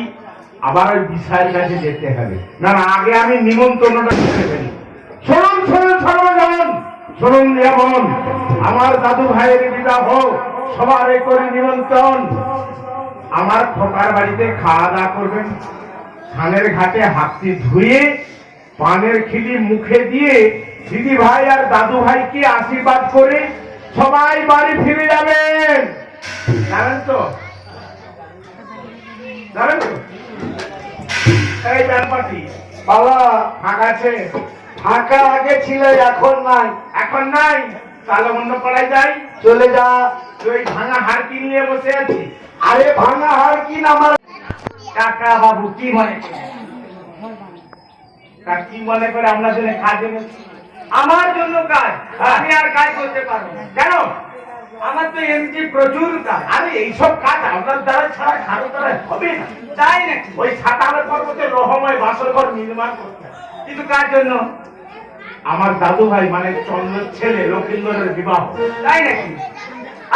আবার ওই বিষয়ের কাছে যেতে হবে। না না, আগে আমি নিমন্ত্রণটা দিতে পারি। শুনুন শুনুন সর্বজন, শুনুন যেমন আমার দাদু ভাইয়ের বিবাহ সবার করে নিমন্ত্রণ। আমার খোকার বাড়িতে খাওয়া দাওয়া করবেন, ধানের ঘাটে হাতটি ধুয়ে পানের খিলি মুখে দিয়ে দিদি ভাই আর দাদু ভাইকে আশীর্বাদ করে সবাই বাড়ি ফিরে যাবেন। জানেন তো? জানেন তো? এই ব্যাপারটি বাবা ফাঁকা আছে? ফাঁকা আগে ছিল, এখন নাই। এখন নাই? তাহলে অন্য পাড়ায় যাই। চলে যা। তুই ভাঙা হার কি নিয়ে বসে আছিস? আরে ভাঙা হার কি না আমার কাকা বাবু কি মনে করে? তা কি মনে করে আমরা জন্য কাজ এনেছি? আমার জন্য কাজ? আমি আর কাজ করতে পারবো না। কেন? আমার তো এমনি প্রচুর কাজ। আরে এইসব কাজ আপনার দ্বারা ছাড়া কারো দ্বারা হবে না। তাই নাকি? ওই সাতালের পর্বতে রহময় বাসর ঘর নির্মাণ করতে হবে। কিন্তু কার জন্য? আমার দাদু ভাই মানে চন্দ্রের ছেলে লক্ষিন্দরের বিবাহ। তাই নাকি?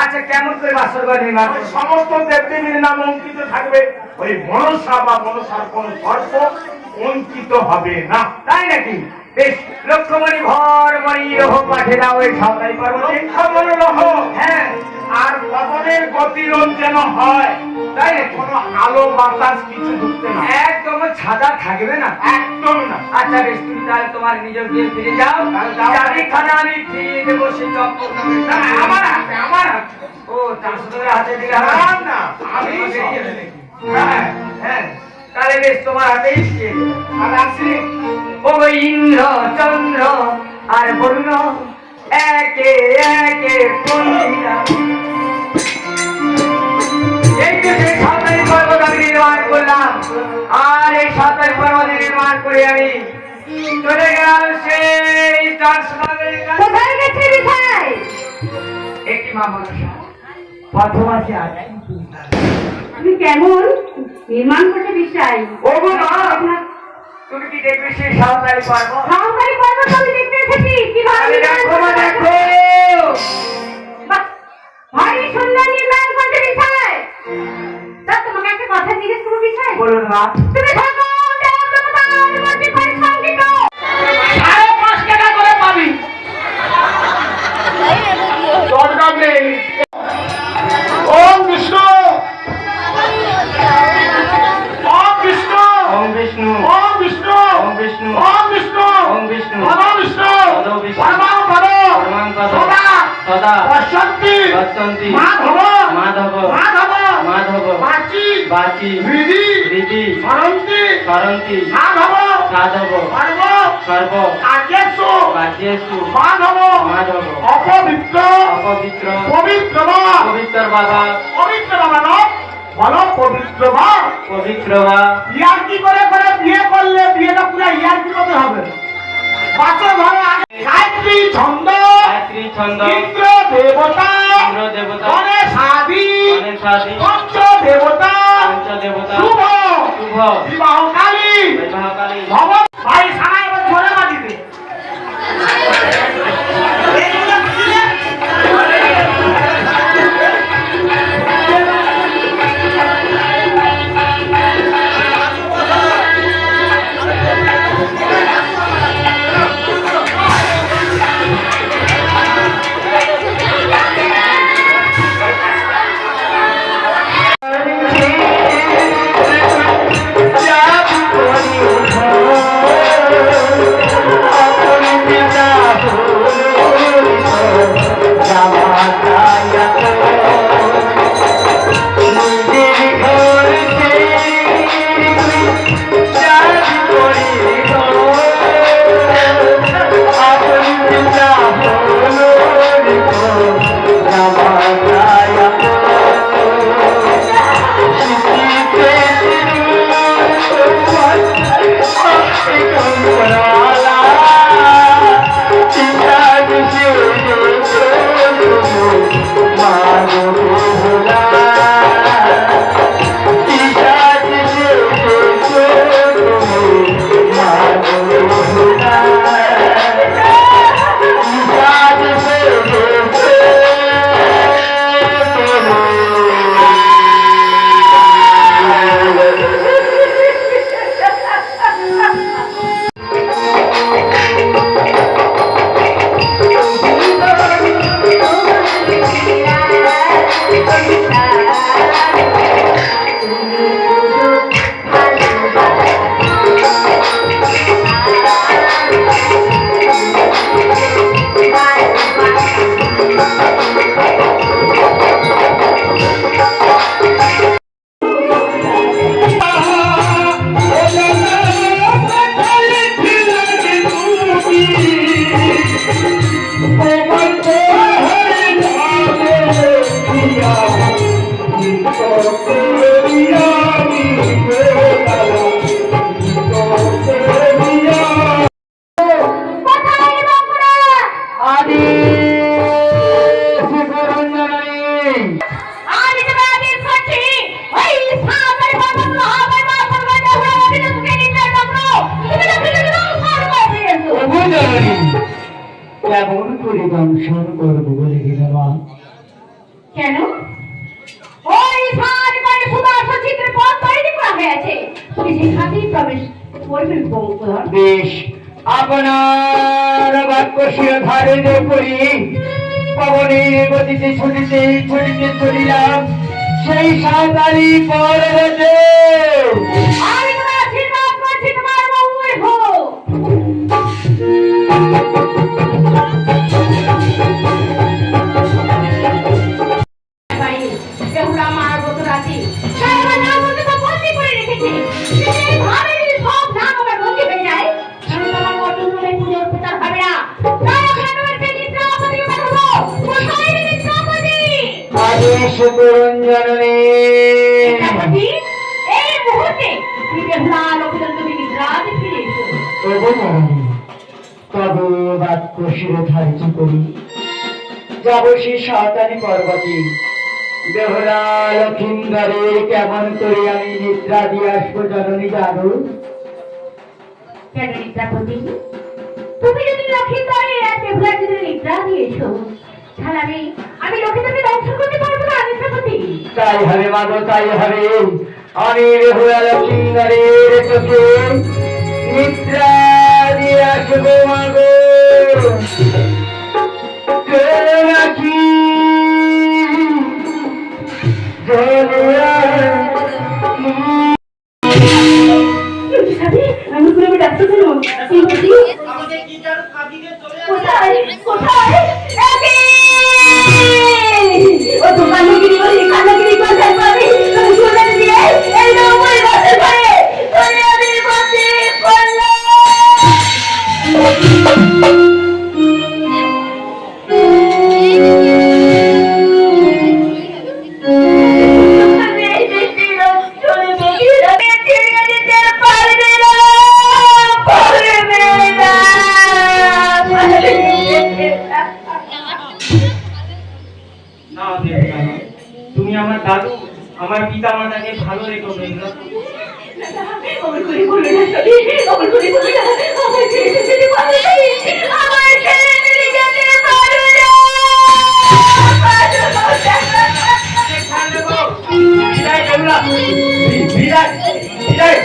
আচ্ছা, কেমন করে বাসর ঘর নির্মাণ ওই করবে? সমস্ত দেবদেবীর নাম অঙ্কিত থাকবে, ওই মনসা বা মনসার কোন সর্প অঙ্কিত হবে না। তাই নাকি? বেশ, লক্ষ্যমণি ভর মণি রহ পাঠে দাও এই সাঁওতাল পর্বতে। খবর রহ। হ্যাঁ, আর পবনের গতিরোধ যেন হয়, তাই নাকি? কোনো আলো বাতাস কিছু ঢুকতে না। একদম ছাদা থাকবে না। একদম না। আচ্ছা বেশ, তুমি তাহলে তোমার নিজ গিয়ে ফিরে যাও। তাহলে যাও। চাবিখানা আমি ফিরিয়ে দেবো, সে চক্কর নামে। না, আমার হাতে, আমার হাতে। ও, ট্রান্সফারের হাতে দিলে হবে? না, না, আমি আমি সব। বেরিয়ে এলে নাকি? হ্যাঁ, হ্যাঁ, তাহলে বেশ তোমার হাতেই দিয়ে দেবো। আর আসি। ও ইন্দ্র চন্দ্র আর বরুণ একে একে পন্থীরা। এই তো সেই সাঁওতাল পর্বত আমি নির্মাণ করলাম, আর এই সাঁওতাল পর্বত নির্মাণ করে আমি চলে গেলাম সেই ট্রান্সফারের কাছে। কোথায় গেছে বিথাই? একটি মা মনসা পথবাসী আছে। তুমি কেমন নির্মাণ করতে বিষয়? ও গো মা, তুমি কি দেখবে সেই সাঁওতাল পর্বত? সাঁওতাল পর্বত আমি দেখতে এসেছি। কিভাবে আরে দেখো মা, দেখো। বাহ, ভারী সুন্দর নির্মাণ করতে বিষয়। তা তোমাকে একটা কথা জিজ্ঞেস করবো বিষয়। বলুন মা। তুমি থাকো দেবতার মধ্যে পরিসংগীত। 5.5 টাকা করে পাবি। দরকার নেই। ওম বিষ্ণু, ওম বিষ্ণু, ওম বিষ্ণু ওম বিষ্ণু, ওম বিষ্ণু ওম বিষ্ণু, ওম বিষ্ণু পরম বিষ্ণু, পরম বিষ্ণু, পরমাং পদ, পরমাং পদ, সদা সদা পশ্যন্তি পশ্যন্তি মাধব, মাধব মাধব, মাধব বাচি বাচি হৃদি হৃদি সরন্তি সরন্তি সাধব, সাধব সর্ব সর্ব কার্যেষু কার্যেষু মাধব, মাধব অপবিত্র অপবিত্র পবিত্র বা, পবিত্র বাবা পবিত্র বাবা নয়, বলো পবিত্র বা। পবিত্র বা ইয়ার কি করে করে বিয়ে করলে বিয়েটা পুরো ইয়ার কি মতো হবে? বাসর ঘরে আগে গায়ত্রী ছন্দ, গায়ত্রী ছন্দ, ইন্দ্র দেবতা, ইন্দ্র দেবতা, গণেশ আদি, গণেশাদি, পঞ্চ দেবতা, পঞ্চ দেবতা, শুভ শুভ বিবাহকালী বিবাহকালী ভব ভাই সারা এবার জোরে বাজিতে। এইগুলো বুঝলে? কেমন করে দংশন করবো বলে গেলাম? কেন? ওই সারিবারে সুদর্শন চিত্রের পথ তৈরি করা হয়েছে, তুমি সেখানেই প্রবেশ করবেন বঙ্কুধর। বেশ, আপনার বাক্য শিরোধারে করি পবনের গতিতে ছুটিতে ছুটিতে চলিলাম সেই সাঁতারি পর্বতে। আমি তোমার আশীর্বাদ করছি, তোমার মঙ্গল হোক। বেহুলা মার মতো রাজি সারা নাম মধ্যে তো বন্দি করে রেখেছে। সেই ভাবে যদি সব নাম আমার বন্দি হয়ে যায়, তাহলে তোমার মর্যাদা পুজোর প্রচার হবে না। তাই আপনাদেরকে নিদ্রাপতি পাঠাবো, কোথায় নিদ্রাপতি? আদেশ করুন জননী। নিদ্রাপতি, এই মুহূর্তে তুমি বেহুলা লোকজন তুমি নিদ্রাতে ফিরে এসো। তবু জননী, তবে বাক্য শিরোধারিত করি যাব সেই সাঁতারি পর্বতে। বেহুলা লক্ষিন্দরে কেমন করে আমি নিদ্রা দিয়ে আসবো জননী জানো? কেন নিদ্রাপতি? তুমি যদি লক্ষিন্দরে বেহুলা যদি নিদ্রা দিয়েছো, তাহলে আমি লক্ষিন্দরকে দংশন করতে পারবো না নিদ্রাপতি? তাই হবে মাগো, তাই হবে। আমি বেহুলা লক্ষিন্দরের চোখে নিদ্রা দিয়ে আসবো মাগো। নাকি আমি পুরো ডাক্তার কেন? আমাদের গিটার কাঁদিয়ে চলে যাবে। কোথায় কোথায়? ও তো কান্নাগিরি করে কান্নাগিরি করতে পারি। আমি শুনে দিয়ে এই নৌকায় বসে পড়ে করে আমি বসে পড়লাম। না দেবতা, তুমি আমার দাদু আমার পিতা মাতাকে ভালো রেখো বেহুলা। আমার করে বলে না সরি, আমার করে বলে না, আমার ছেলে ছেলে পারে আমার ছেলে ছেলে যেতে পারে না। বিদায় বেহুলা, বিদায় বিদায়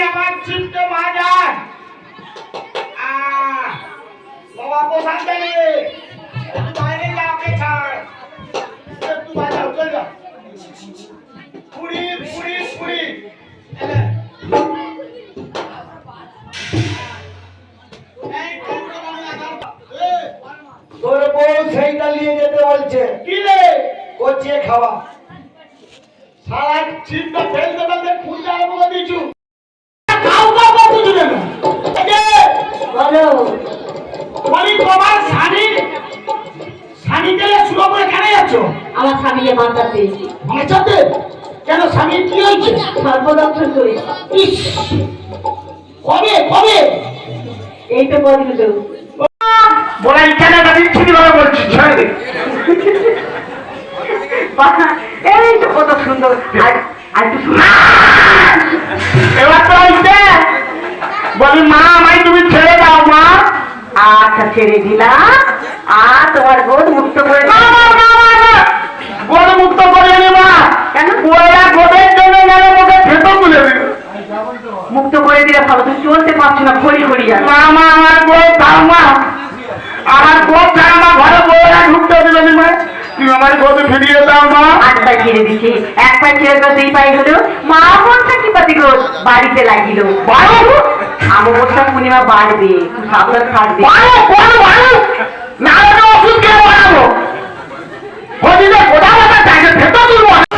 আমার চিপকে মাজার বাবা প্রধান দেবে বাইরে যাও কে ছাড় একটু বাজাও চল যাও পুরি পুরি পুরি তোর বউ সেইটা নিয়ে যেতে বলছে কি রে করছে খাওয়া সারা চিপটা ফেলতে ফেলতে খুঁজে আরম্ভ করে দিছু খাও খাও করতে দিলে না বলো বলি তোমার স্বামী গেলে শুরু করে কেন যাচ্ছ আমার স্বামীকে মানতে বাঁচাতে কেন স্বামী কি হয়েছে সর্বদর্শন করি ইস কবে কবে এই তো বলবি তো বলা ইচ্ছাটা দিচ্ছি ভাবে বলছি ছেড়ে দে এই তো কত সুন্দর আর একটু এবার তো হইছে বলি মা আমায় তুমি ছেড়ে দাও মা আচ্ছা ছেড়ে দিলাম আর তোমার বোধ মুক্ত করে গোদ মুক্ত করে নি মা কেন ওরা গোদের জন্য যেন মুখে ভেতর তুলে দিল মুক্ত করে দিলে ভালো তুমি চলতে পারছো না খড়ি খড়ি যাবে মা মা আমার গোদ দাও মা আমার গোদ ছাড়া মা ঘরে বউরা ঢুকতে দিল নি মা তুমি আমার গোদ ফিরিয়ে দাও মা আট পাই ছেড়ে দিচ্ছি এক পাই ছেড়ে তো দুই পাই হলো মা বোন থাকি পাতি রোজ বাড়িতে লাগিল অমাবস্যা পূর্ণিমা বাড়বে সাবধান থাকবে না ওষুধ খেয়ে বাড়াবো হদিনে গোদা মাথা চাইছে ভেতর তুলবো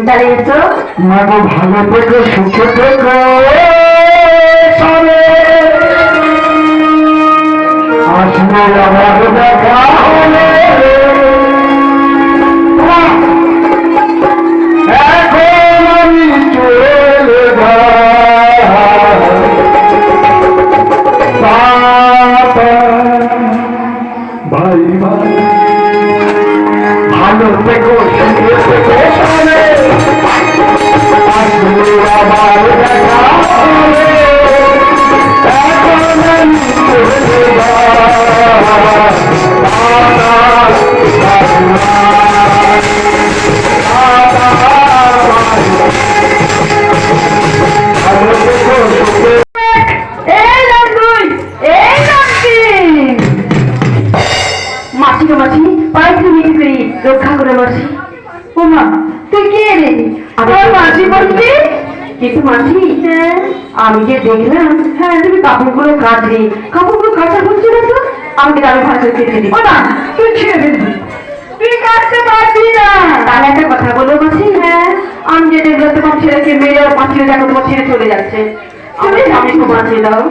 তাহলে এসো মাগো ভালো থেকো সুখে থেকো আসলে আমার দেখা হলে এখন আমি চলে ভাই ভাই ভালো থেকো সুখে থেকো আমার দেখা হলে এখন আমি চলে মাছি গো মাছি পাইছি বিক্রি করি রক্ষা করে মাছি ও মা তুই কে রে আমার মাছি বলছি কিন্তু মাছি আমি যে দেখলাম হ্যাঁ তুমি কাপড়গুলো কাচলে কাপড়গুলো কাচা হচ্ছে না তো আমাকে দামি ভাষা কেটে দিবি ও না তুই ছেড়ে দিবি তুই কাটতে পারবি না তাহলে একটা কথা বলো মাছি হ্যাঁ আমি যে দেখলাম তোমার ছেলেকে মেরে মাছিও দেখো তোমার ছেড়ে চলে যাচ্ছে তুমি আমি তো মাছি দাও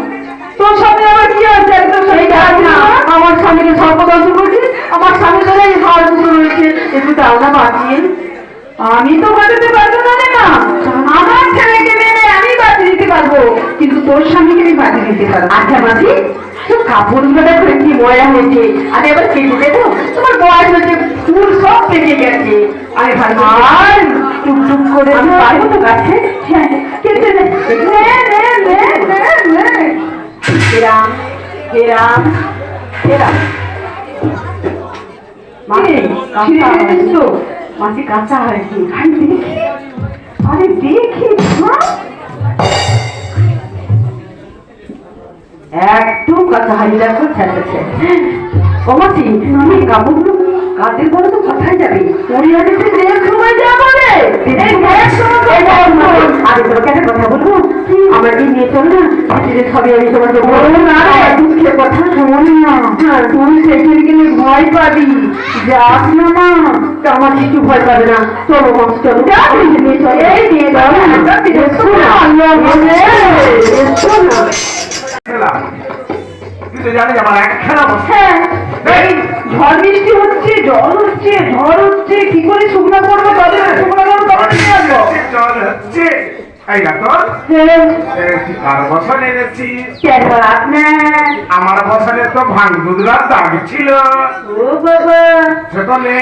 তোর সামনে আমার কি আছে একদম সেইটা না আমার স্বামীকে সর্বদর্শন করছি আমার স্বামীর সাথে হার মুখে রয়েছে একটু দাও না বাঁচিয়ে আমি তো বাঁচাতে পারবো না আমার ছেলেকে মেরে আমি বাঁচিয়ে দিতে পারবো কিন্তু তোর স্বামীকে আমি বাঁচিয়ে দিতে পারবো আচ্ছা মাঝি তোর কাপড়গুলো দেখো কি ময়লা হয়েছে আমি আবার কেটে দেবো তোমার বয়স হচ্ছে ফুল সব পেকে গেছে আমি ভালো আর টুকটুক করে আমি পারবো তো কাছে কেটে দে হেরাম হেরাম হেরাম মাসি মাসি কাঁচা হয়েছে আরে দেখি একদম কাঁচা হারি দেখো ছেড়েছে ও মাসি তুমি কাপড়গুলো কাদের বলে তো কোথায় যাবে ওই আগে যে সময় যাবো রে এই বয়স সময় আমি তোমাকে একটা কথা বলবো আমার কি নিয়ে চল না সেটা সবই আমি তোমাকে বলবো না রে দুঃখের কথা শোন না তুই সেখানে গেলে ভয় পাবি যাস না মা তা আমার কিছু ভয় পাবে না চলো মা চলো যা নিয়ে চল এই নিয়ে দাও তুই তো জানিস আমার একখানা হ্যাঁ এই ঝড় বৃষ্টি হচ্ছে জল হচ্ছে ঝড় হচ্ছে কি করে শুকনো করবো তবে শুকনো করবো তবে নিয়ে আসবো জল হচ্ছে এই না তোর তুই কার বছর এনেছিস কেন আপনার আমার বছরে তো ভাঙদুদরার দাগ ছিল ও বাবা সেটা নে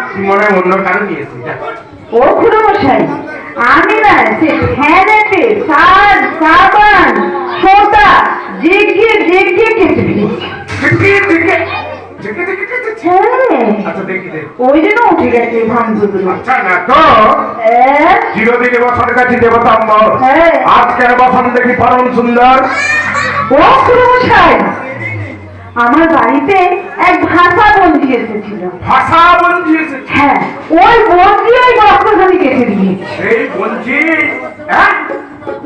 তুই মনে হয় অন্য কারো নিয়েছিস যা। ও খুড়মশাই আমি না সে ফ্যানেতে সাবান সোডা জেগে কেটে দিয়েছি হ্যাঁ আচ্ছা দেখি দে ওই জন্য উঠে গেছে ভাঙদুদুর আচ্ছা না তো চিরদিনে বছর কাছে দেবতাম্ব হ্যাঁ। আজকের বছর দেখি পরম সুন্দর ও খুড়মশাই আমার বাড়িতে এক ভাষা বন্দি এসেছিল ভাষা বঞ্চি এসেছে হ্যাঁ ওই বন্দি ওই বস্ত্রখানি কেটে দিয়েছে এই বঞ্চি হ্যাঁ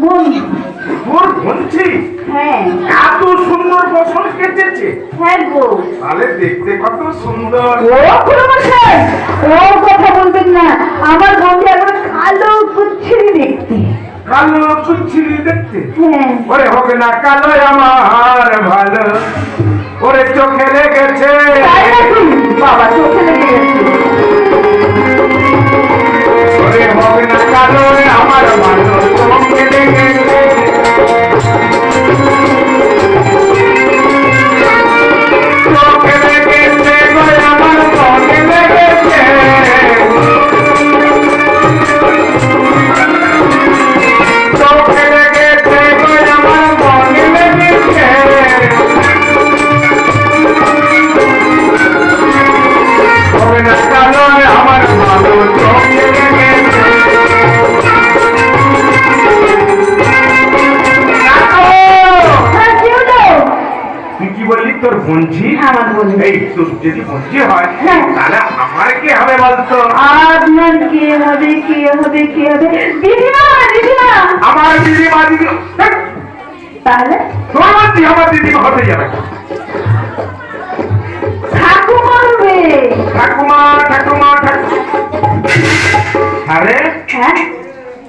বন্দি তোর বঞ্চি হ্যাঁ এত সুন্দর বসন কেটেছে হ্যাঁ গো তাহলে দেখতে কত সুন্দর ও খুড়মশাই ও কথা বলবেন না আমার বন্ধু একবার কালো কুচ্ছিরি দেখতে কালো কুচ্ছিরি দেখতে হ্যাঁ ওরে হোক না কালো আমার ভালো ওরে চোখে লেগেছে তাই নাকি? বাবা চোখে লেগে গেছে ওরে হোক না কালো আমার ভালো চোখে লেগেছে চোখে লেগেছে গো আমার মনে লেগেছে চোখে লেগেছে গো আমার মনে লেগেছে হবে না কালো আমার ভালো চোখে লেগেছে হ্যাঁ কি হলো তুই কি বললি তোর বঞ্চি আমার বন্ধু এই তোর যদি বঞ্চি হয় হ্যাঁ। তাহলে আমার কি হবে বলতো আপনার কে হবে কে হবে কে হবে দিদিমা দিদিমা আমার দিদিমা দিদি তাহলে তোর বঞ্চি আমার দিদিমা হতে যাবে ঠাকুমা হবে ঠাকুমা ঠাকুমা আরে হ্যাঁ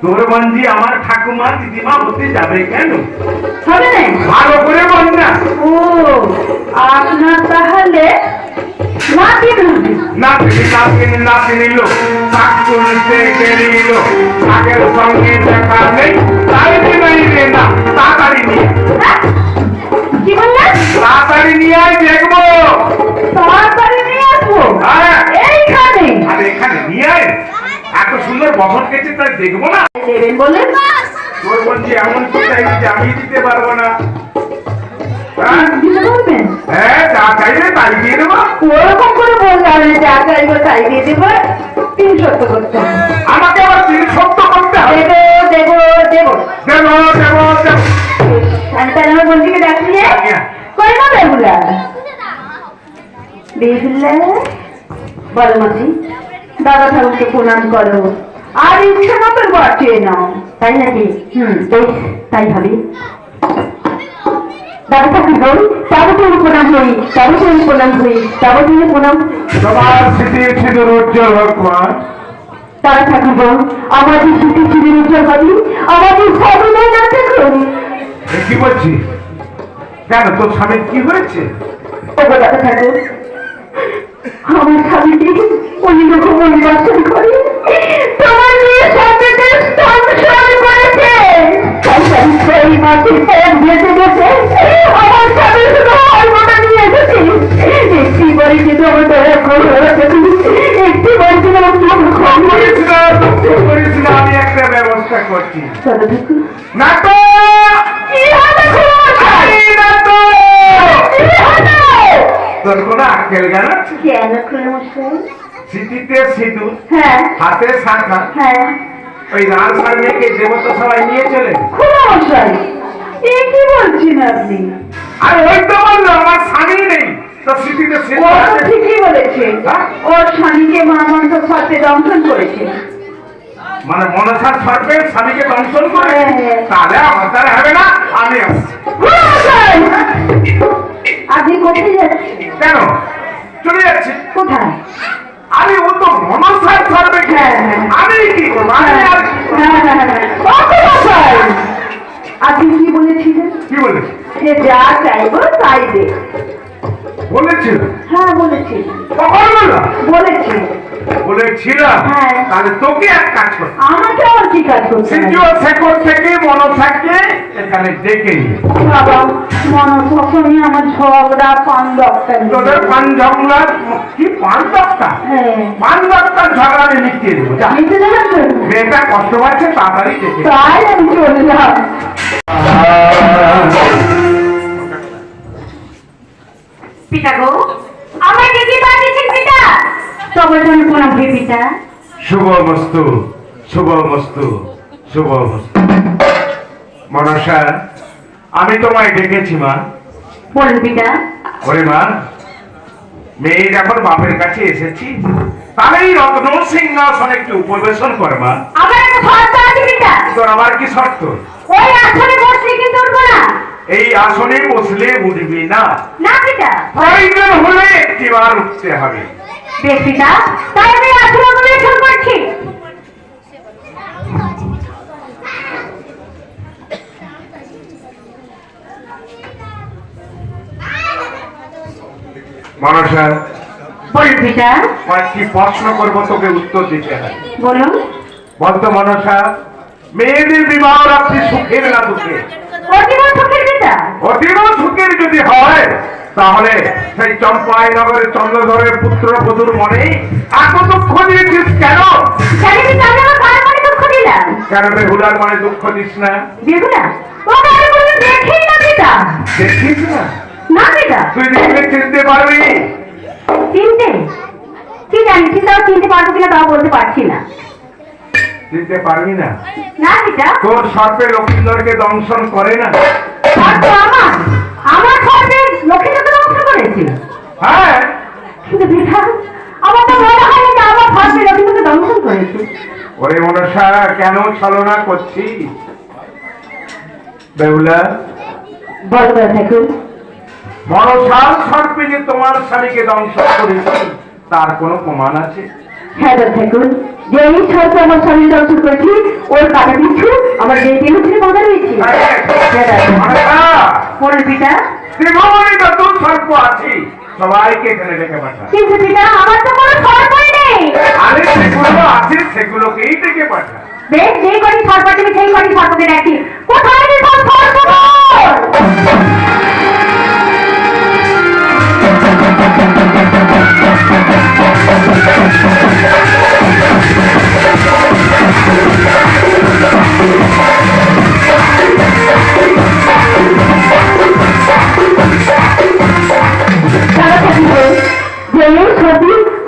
তোর বঞ্চি আমার ঠাকুমা দিদিমা হতে যাবে কেন হবে না ভালো করে বল না ও আপনার তাহলে নাতি হবে নাতি নিল শাক তুলতে গেলিল শাকের সঙ্গে দেখা নেই তাই নাই রে না তাড়াতাড়ি নিয়ে হ্যাঁ? কি বললেন তাড়াতাড়ি নিয়ে আয় দেখবো তাড়াতাড়ি নিয়ে আসবো হ্যাঁ। এইখানে আর এখানে নিয়ে আয় এত সুন্দর বছর কেটে তাই দেখবো না দেবেন বললেন তোর বলছি এমন কোথায় যে আমি দিতে পারবো না হ্যাঁ? দিতে বলবেন হ্যাঁ যা চাইবে তাই দিয়ে দেবো ওরকম করে বললে আমি যা চাইবো তাই দিয়ে দেবো 300 করতে হবে আমাকে আবার তিনি সত্য করতে হবে দেবো দেবো দেবো দেবো দেবো দেবো আমি তাহলে আমার বন্ধুকে ডাকলে কই না বেগুলা বেগুলা বলো মাঝি দাদা ঠাকুরকে প্রণাম করো আর ইচ্ছা মতো বটে নাও তাই নাকি বেশ তাই হবে দাদা ঠাকুর বল তাবতীয় প্রণাম হই তাবতীয় প্রণাম হই তাবতীয় প্রণাম তোমার স্মৃতি সিঁদুর উজ্জ্বল হোক মা দাদা ঠাকুর বল আমাদের স্মৃতি সিঁদুর উজ্জ্বল হবে আমাদের সর্বদাই না থাকুন এ কি বলছিস কেন তোর স্বামীর কি হয়েছে ও দাদা ঠাকুর আমার স্বামীকে ওই রকম পরিবর্তন করে তোমার মেয়ে সাথে সংসার করেছে সেই মাটির পর ভেসে গেছে আমার স্বামী শুধু অল্পটা নিয়ে এসেছে একটি বাড়ি কিন্তু আমার দয়া করে একটি বাড়ি কিন্তু আমার করিস না, আমি একটা ব্যবস্থা করছি দাদা ঠাকুর না তো কি হবে না তো কি হবে তোর কোনো আক্কেল জ্ঞান আছে? কেন খুড়মশাই স্মৃতিতে সিঁদুর হ্যাঁ হাতে শাখা হ্যাঁ ওই রান সামনেকে দেবতা সবাই নিয়ে চলে খুড়মশাই এ কি বলছেন আপনি আর ওই তো বললো আমার স্বামী নেই তো স্মৃতিতে ও তো ঠিকই বলেছে, ওর স্বামীকে মা মন্ত্র সর্পে দংশন করেছে। মানে মনসার সর্পে স্বামীকে দংশন করে? হ্যাঁ। তাহলে আমার দ্বারা হবে না, আমি আসছি। আপনি কোথায় যাচ্ছেন? কেন চলে যাচ্ছি? কোথায়? আমি ও তো মনসার সর্পে আমি কি করবো? আমি আর আপনি কি বলেছিলেন? কি বলেছি? যে যা চাইবো তাই দে। বলেছিল? হ্যাঁ বলেছি। কখন বললাম? বলেছি। বলেছিলাম? হ্যাঁ। তাহলে তোকে এক কাজ কর, আমাকে আর কি কাজ করতে হবে? তৃতীয় শেখর থেকে মনসাকে এখানে ডেকে নিয়ে বাবা মনসনি আমার ঝগড়া পান দরকার তোদের পান ঝগড়া কি পান দশটা হ্যাঁ পান দশটার ঝগড়া আমি মিটিয়ে দেবো। যা, নিতে দেবেন তো? মেয়েটা কষ্ট পাচ্ছে, তাড়াতাড়ি ডেকে নে। তাই আমি চললাম। পিতা গো আমার দিদি পাঠিয়েছেন পিতা। তবে তুমি প্রণাম করি পিতা। শুভ মস্তু, শুভ মস্তু, শুভ মস্তু। মনসা, আমি তোমায় ডেকেছি মা। বলুন পিতা। ওরে মা, মেয়ে যখন বাপের কাছে এসেছি, তাহলে এই রত্ন সিংহাসনে একটু উপবেশন কর মা। আমার একটা শর্ত আছে পিতা। তোর আমার কি শর্ত? ওই আসনে বসলে কিন্তু উঠবো না। এই আসনে বসলে উঠবি না? না পিতা। প্রয়োজন হলে একটিবার উঠতে হবে। বেশ পিতা, তাই আমি আসনে উপবেশন করছি। মনসা, বলুন পিতা। কয়েকটি প্রশ্ন করবো, তোকে উত্তর দিতে হয়। বলুন। বলতো মনসা, মেয়েদের বিবাহ রাত্রি সুখের না দুঃখের? অতীব সুখের পিতা। অতীব সুখের যদি হয়, তাহলে সেই চম্পাই নগরের চন্দ্রধরের পুত্র বধূর মনে এত দুঃখ দিয়েছিস কেন? কেন পিতা আমি আমার কার মনে দুঃখ দিলাম? কেন বেহুলার মনে দুঃখ দিস না? বেহুলা ওকে আমি কোনোদিন দেখি না পিতা। দেখিস না? না পিতা। তুই দেখলে চিনতে পারবি? চিনতে কি জানি, চিন্তাও চিনতে পারবো কিনা তাও বলতে পারছি না। চিনতে পারবি না? না পিতা। তোর সর্পে লক্ষ্মীধরকে দংশন করে না? সর্প আমার সর্পে লক্ষ্মীকে দংশন করেছে। হ্যাঁ। কিন্তু পিতা আমার তো মনে হয় না যে আমার সর্পে লক্ষ্মীকে দংশন করেছে। ওরে মনসা, কেন ছলনা করছিস? বেহুলা, বল করে থাকুন। মনসার সর্পে যে তোমার স্বামীকে দংশন করেছে, তার কোনো প্রমাণ আছে? হ্যাঁ থাকুন, যে এই সর্পে আমার স্বামী দংশন করেছি ওর কাটা পিছু আমার যে দেহ ছিল বাঁধা রয়েছে। মনসা, বলুন পিতা। ত্রিভুবনে যত সর্প আছে সবাইকে এখানে ডেকে পাঠা। কিন্তু পিতা আমার তো কোনো সর্পই নেই। আরে যেগুলো আছে সেগুলোকেই ডেকে পাঠা। বেশ, যে কটি সর্প তুমি সেই কটি সর্পকে ডাকি। কোথায় যে সব সর্প?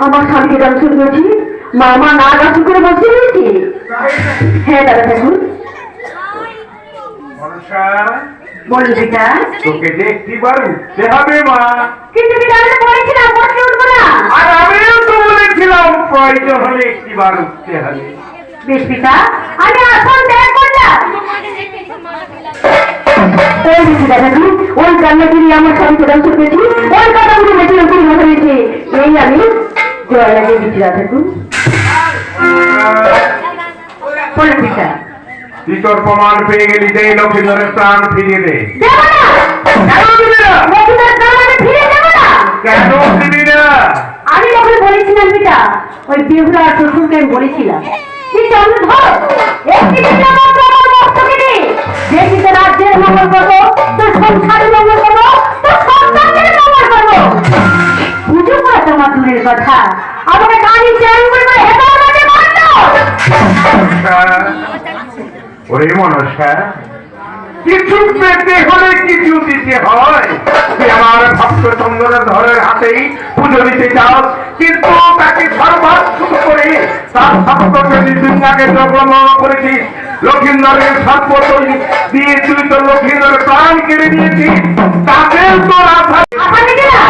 আমার স্বামীকে দংশন করেছি, মামা না দংশন করে বসে রয়েছে। হ্যাঁ দাদা ঠাকুর। মনসা, বলুন পিতা। তোকে দেখতে পারু হবে মা। কিন্তু পিতা আমি তো বলেছিলাম বসে উঠবো না। আর আমিও তো বলেছিলাম প্রয়োজন হলে একটিবার উঠতে হবে। বেশ পিতা, আমি আসন ত্যাগ করলাম। ওই দেখি দাদা ওই কান্নাগিরি আমার স্বামীকে দংশন করেছি, ওই কথাগুলি মেটির উপর মনে হয়েছে। এই আমি জয় লাগিয়ে দিচ্ছি দাদা ঠাকুর। বলুন পিতা। তুই তোর প্রমাণ পেয়ে গেলি, দে লক্ষ্মীধরের প্রাণ ফিরিয়ে দে। দেব না। কেন দিবি না? লক্ষ্মীধরের প্রাণ আমি ফিরিয়ে দেব না। কেন দিবি না? আমি যখন বলেছিলাম পিতা, ওই বেহুলা আর শ্বশুরকে আমি বলেছিলাম যে চন্দ্রধর একটি বিদ্যা মাত্র আমার মস্তকে দে, যে পিতা রাজ্যের মঙ্গল করবো, তোর সংসারের মঙ্গল করবো, তোর সন্তানের মঙ্গল করবো। পুজো করা তোমার দূরের কথা, আমাকে গাড়ি চ্যাং করে হেঁটে মারতে পারলো। ওরে মনসা, কিছু পেতে হলে কিছু দিতে হয়। তুই আমার ভক্ত চন্দ্রধরের হাতেই পুজো দিতে চাস, কিন্তু তাকে সর্বাত্ম করে তার ভক্তকে দুর্গাকে জন্ম করেছিস। লক্ষ্মীধরের সর্প দিয়ে তুই তো লক্ষ্মীধরের প্রাণ কেড়ে নিয়েছিস, তাদের তোর আশা। আশা দিকে না,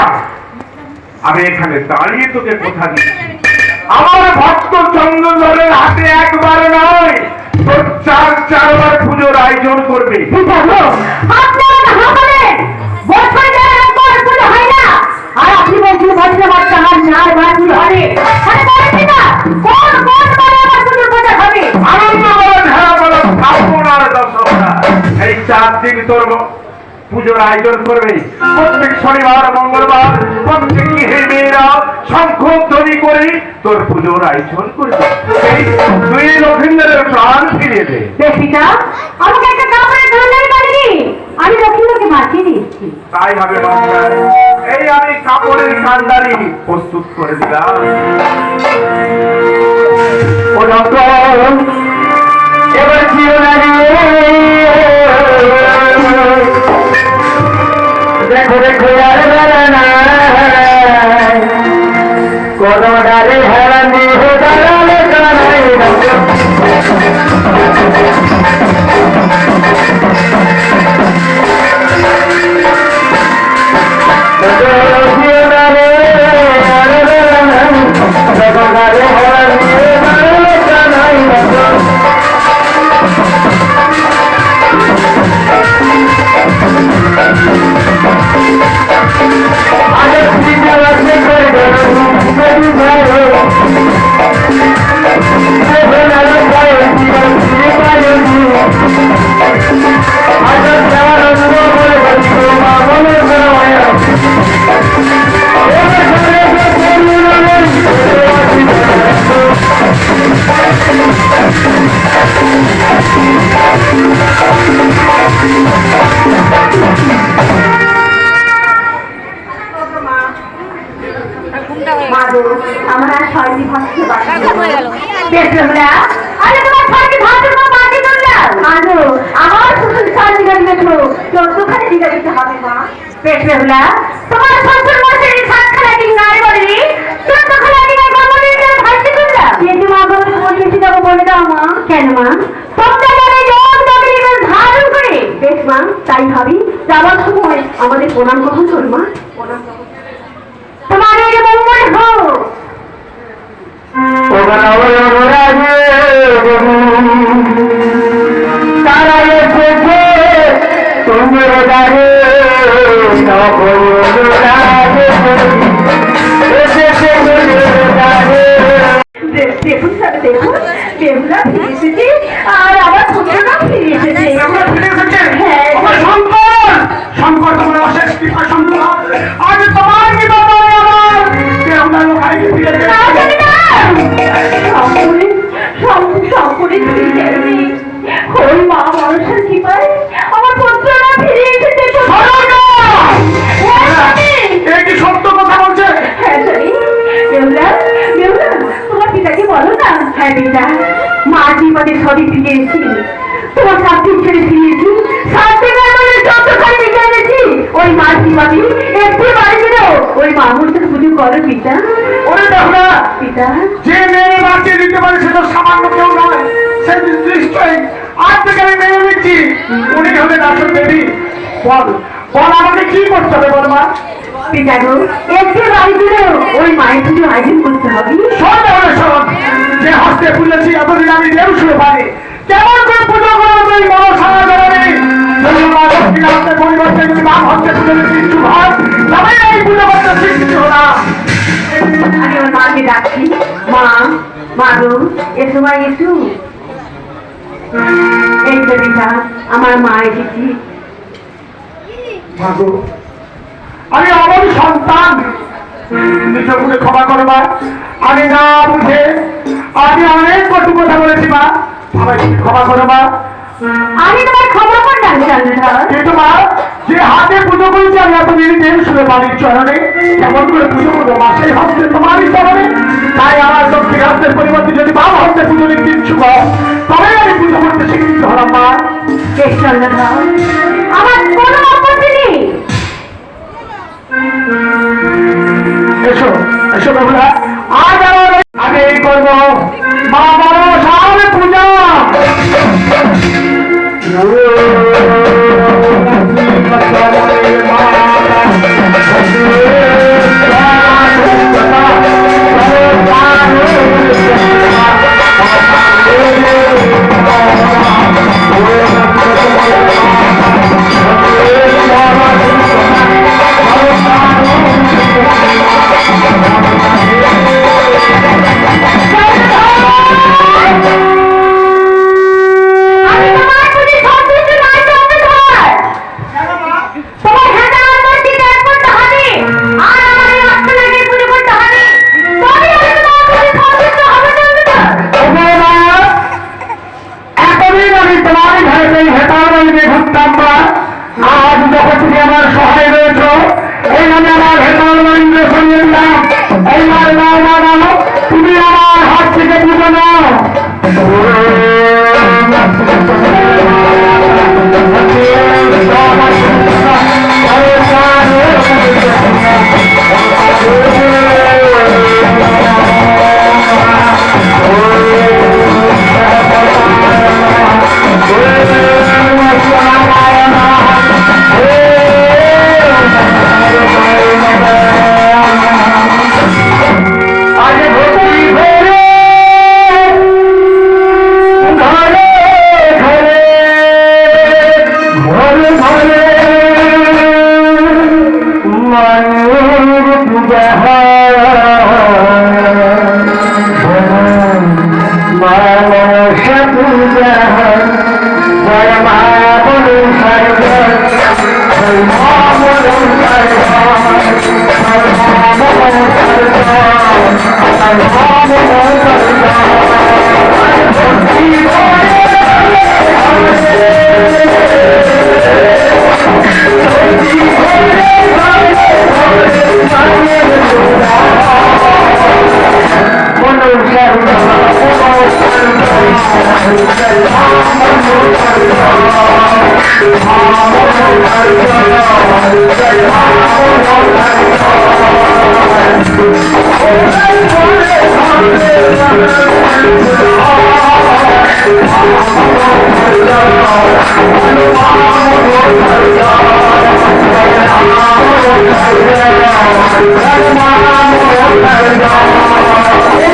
আমি এখানে দাঁড়িয়ে তোকে কথা দিচ্ছি, আমার ভক্ত চন্দ্রধরের হাতে একবার নয় তোর চারবার পুজোর আয়োজন করবে। আপনারা না বলেন বছরে একবার পুজো হয় না, আর আপনি বলছেন বছরে বাচ্চা আর 4বার পুজো হবে। আরে বলেন না কোন বারে আবার পুজোর কথা হবে? আনন্দ বলো, ঝাড়া বলো, শ্রাবণ আর দশহরা, এই 4 দিন তোর পুজোর আয়োজন করবে। প্রত্যেক শনিবার মঙ্গলবার প্রত্যেক গৃহে মেয়েরা শঙ্খ ধ্বনি করে তোর পুজোর আয়োজন করবে। এই তুই লক্ষিন্দরের প্রাণ ফিরিয়ে দে। পিতা আমাকে একটা কাপড়ের ধরলেই পারিনি, আমি লক্ষ্মীকে বাঁচিয়ে দিয়েছি। তাই হবে নমস্কার, এই আমি কাপড়ের কান্ডারি প্রস্তুত করে দিলাম। ও নন্দন, এবার জিও না দেখো দেখো আর বেড়ানা কোন ডালে হেরানি হো দাঁড়ালে জানাই আমার আর 6টি ভাষা বাকি বেশরা। আরে তোমার 6টি ভাষা বাকি করলাম মাগো, আমার শুধু 4 দিন দিয়েছো, 14খানে দিতে দিতে হবে মা। বেশরা তোমার শ্বশুর মশাই 7খানা দিন নাই বলি, 14খানা দিন কমলি দিয়ে ভাষা করলাম। এই মা বলে বলছি যাবো বলে দাও মা। কেন মা? তোমরা জানে যোগ দবির ধারণ করে। বেশ মা, তাই ভাবি যাওয়ার সময় আমাদের প্রণাম গ্রহণ করো মা। প্রণাম তোমার এই মঙ্গল হোক। তারা এসেছে তোমার দাঁড়ে দেখুন স্যার, দেখুন বেহুলা ফিরে এসেছে আর আমার পুত্ররা ফিরে এসেছে। হ্যাঁ শঙ্কর তোমার অশেষ কৃপা শঙ্কর, আজ তোমার কি বাবা আমার বেহুলা লোকাই ফিরে সকলে ফিরে যাবে। ওই মা মানুষের কৃপায় আমার পুত্ররা ফিরে এসেছে। কি সত্য কথা বলছে? হ্যাঁ জানি। বেহুলা বেহুলা তোমার পিতাকে বলো না। হ্যাঁ পিতা, মা জীবনে সবই ফিরিয়েছি, তোমার সাথে ছেড়ে ফিরিয়েছি, সাথে যতখানি লিখে এনেছি ওই মা জীবনে একটু বাড়ি দিল। ওই মা মূর্তির পুজো করো পিতা। ওরে বেহুলা, পিতা যে মেয়ে বাঁচিয়ে দিতে পারে সে তো সামান্য কেউ নয়, সে নিশ্চয়ই আজ থেকে আমি মেনে নিচ্ছি উনি হলেন আসল দেবী। বল বল আমাকে কি করতে হবে বল মা। পিতা গো, একটু বাড়ি দিল ওই মায়ের পুজো আয়োজন করতে হবে। শোন তাহলে শোন, যে হস্তে পুজেছি এতদিন আমি দেব শুরু পারি, কেমন করে পুজো করবো তুই বড় সারা জানাবি। যদি মা লক্ষ্মী হাতে পরিবর্তে যদি মা হস্তে পুজো কিছু হয় তবে এই পুজো করতে শিখতে হলাম। আমি ওর মাকে ডাকছি। মা মা গো, এসো মা এসো। এই তো পিতা, আমার মা এসেছি। মাগো, আমি অমন সন্তান, নিজ করে ক্ষমা করো মা। আমি না বুঝে আমি অনেক কটু কথা বলেছি মা, আমায় তুমি ক্ষমা করো মা। আমি তোমার খবর করলাম চন্দ্রধর। কিন্তু মা, যে হাতে পুজো করেছি আমি এতদিন দেব শুনে মালির চরণে, কেমন করে পুজো করবো মা সেই হস্তে তোমারই চরণে। তাই আমার লক্ষ্মীর হস্তের পরিবর্তে যদি বাম হস্তে পুজো দিতে ইচ্ছুক হও তবে আমি পুজো করতে শিক্ষিত হলাম মা। বেশ চন্দ্রধর, আমার কোনো আপত্তি নেই। এসো এসো বেহুলা, আজ আমার আগে এই করবো মা বড় সামনে পূজা। মা তোমার ঘরে হেতার ঘুরতাম না, আজ যখন তুমি আমার সহায় রয়েছ এই নামে আমার হেতার বাড়িতে সরিয়ে দিলাম। এইবার নাও না নাও, তুমি আমার হাত থেকে বুঝো না।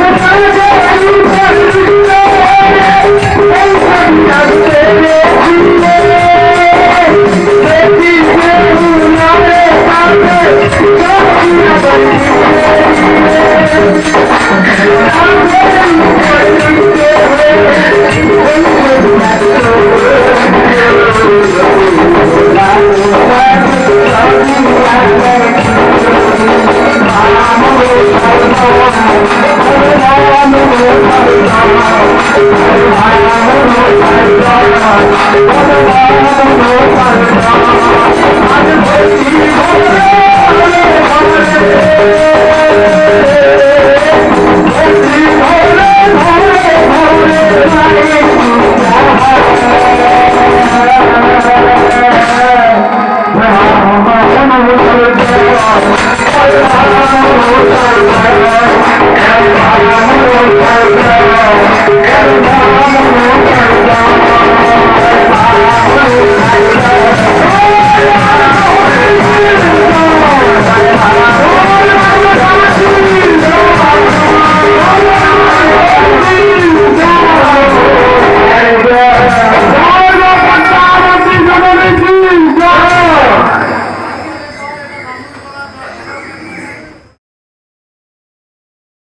Oh,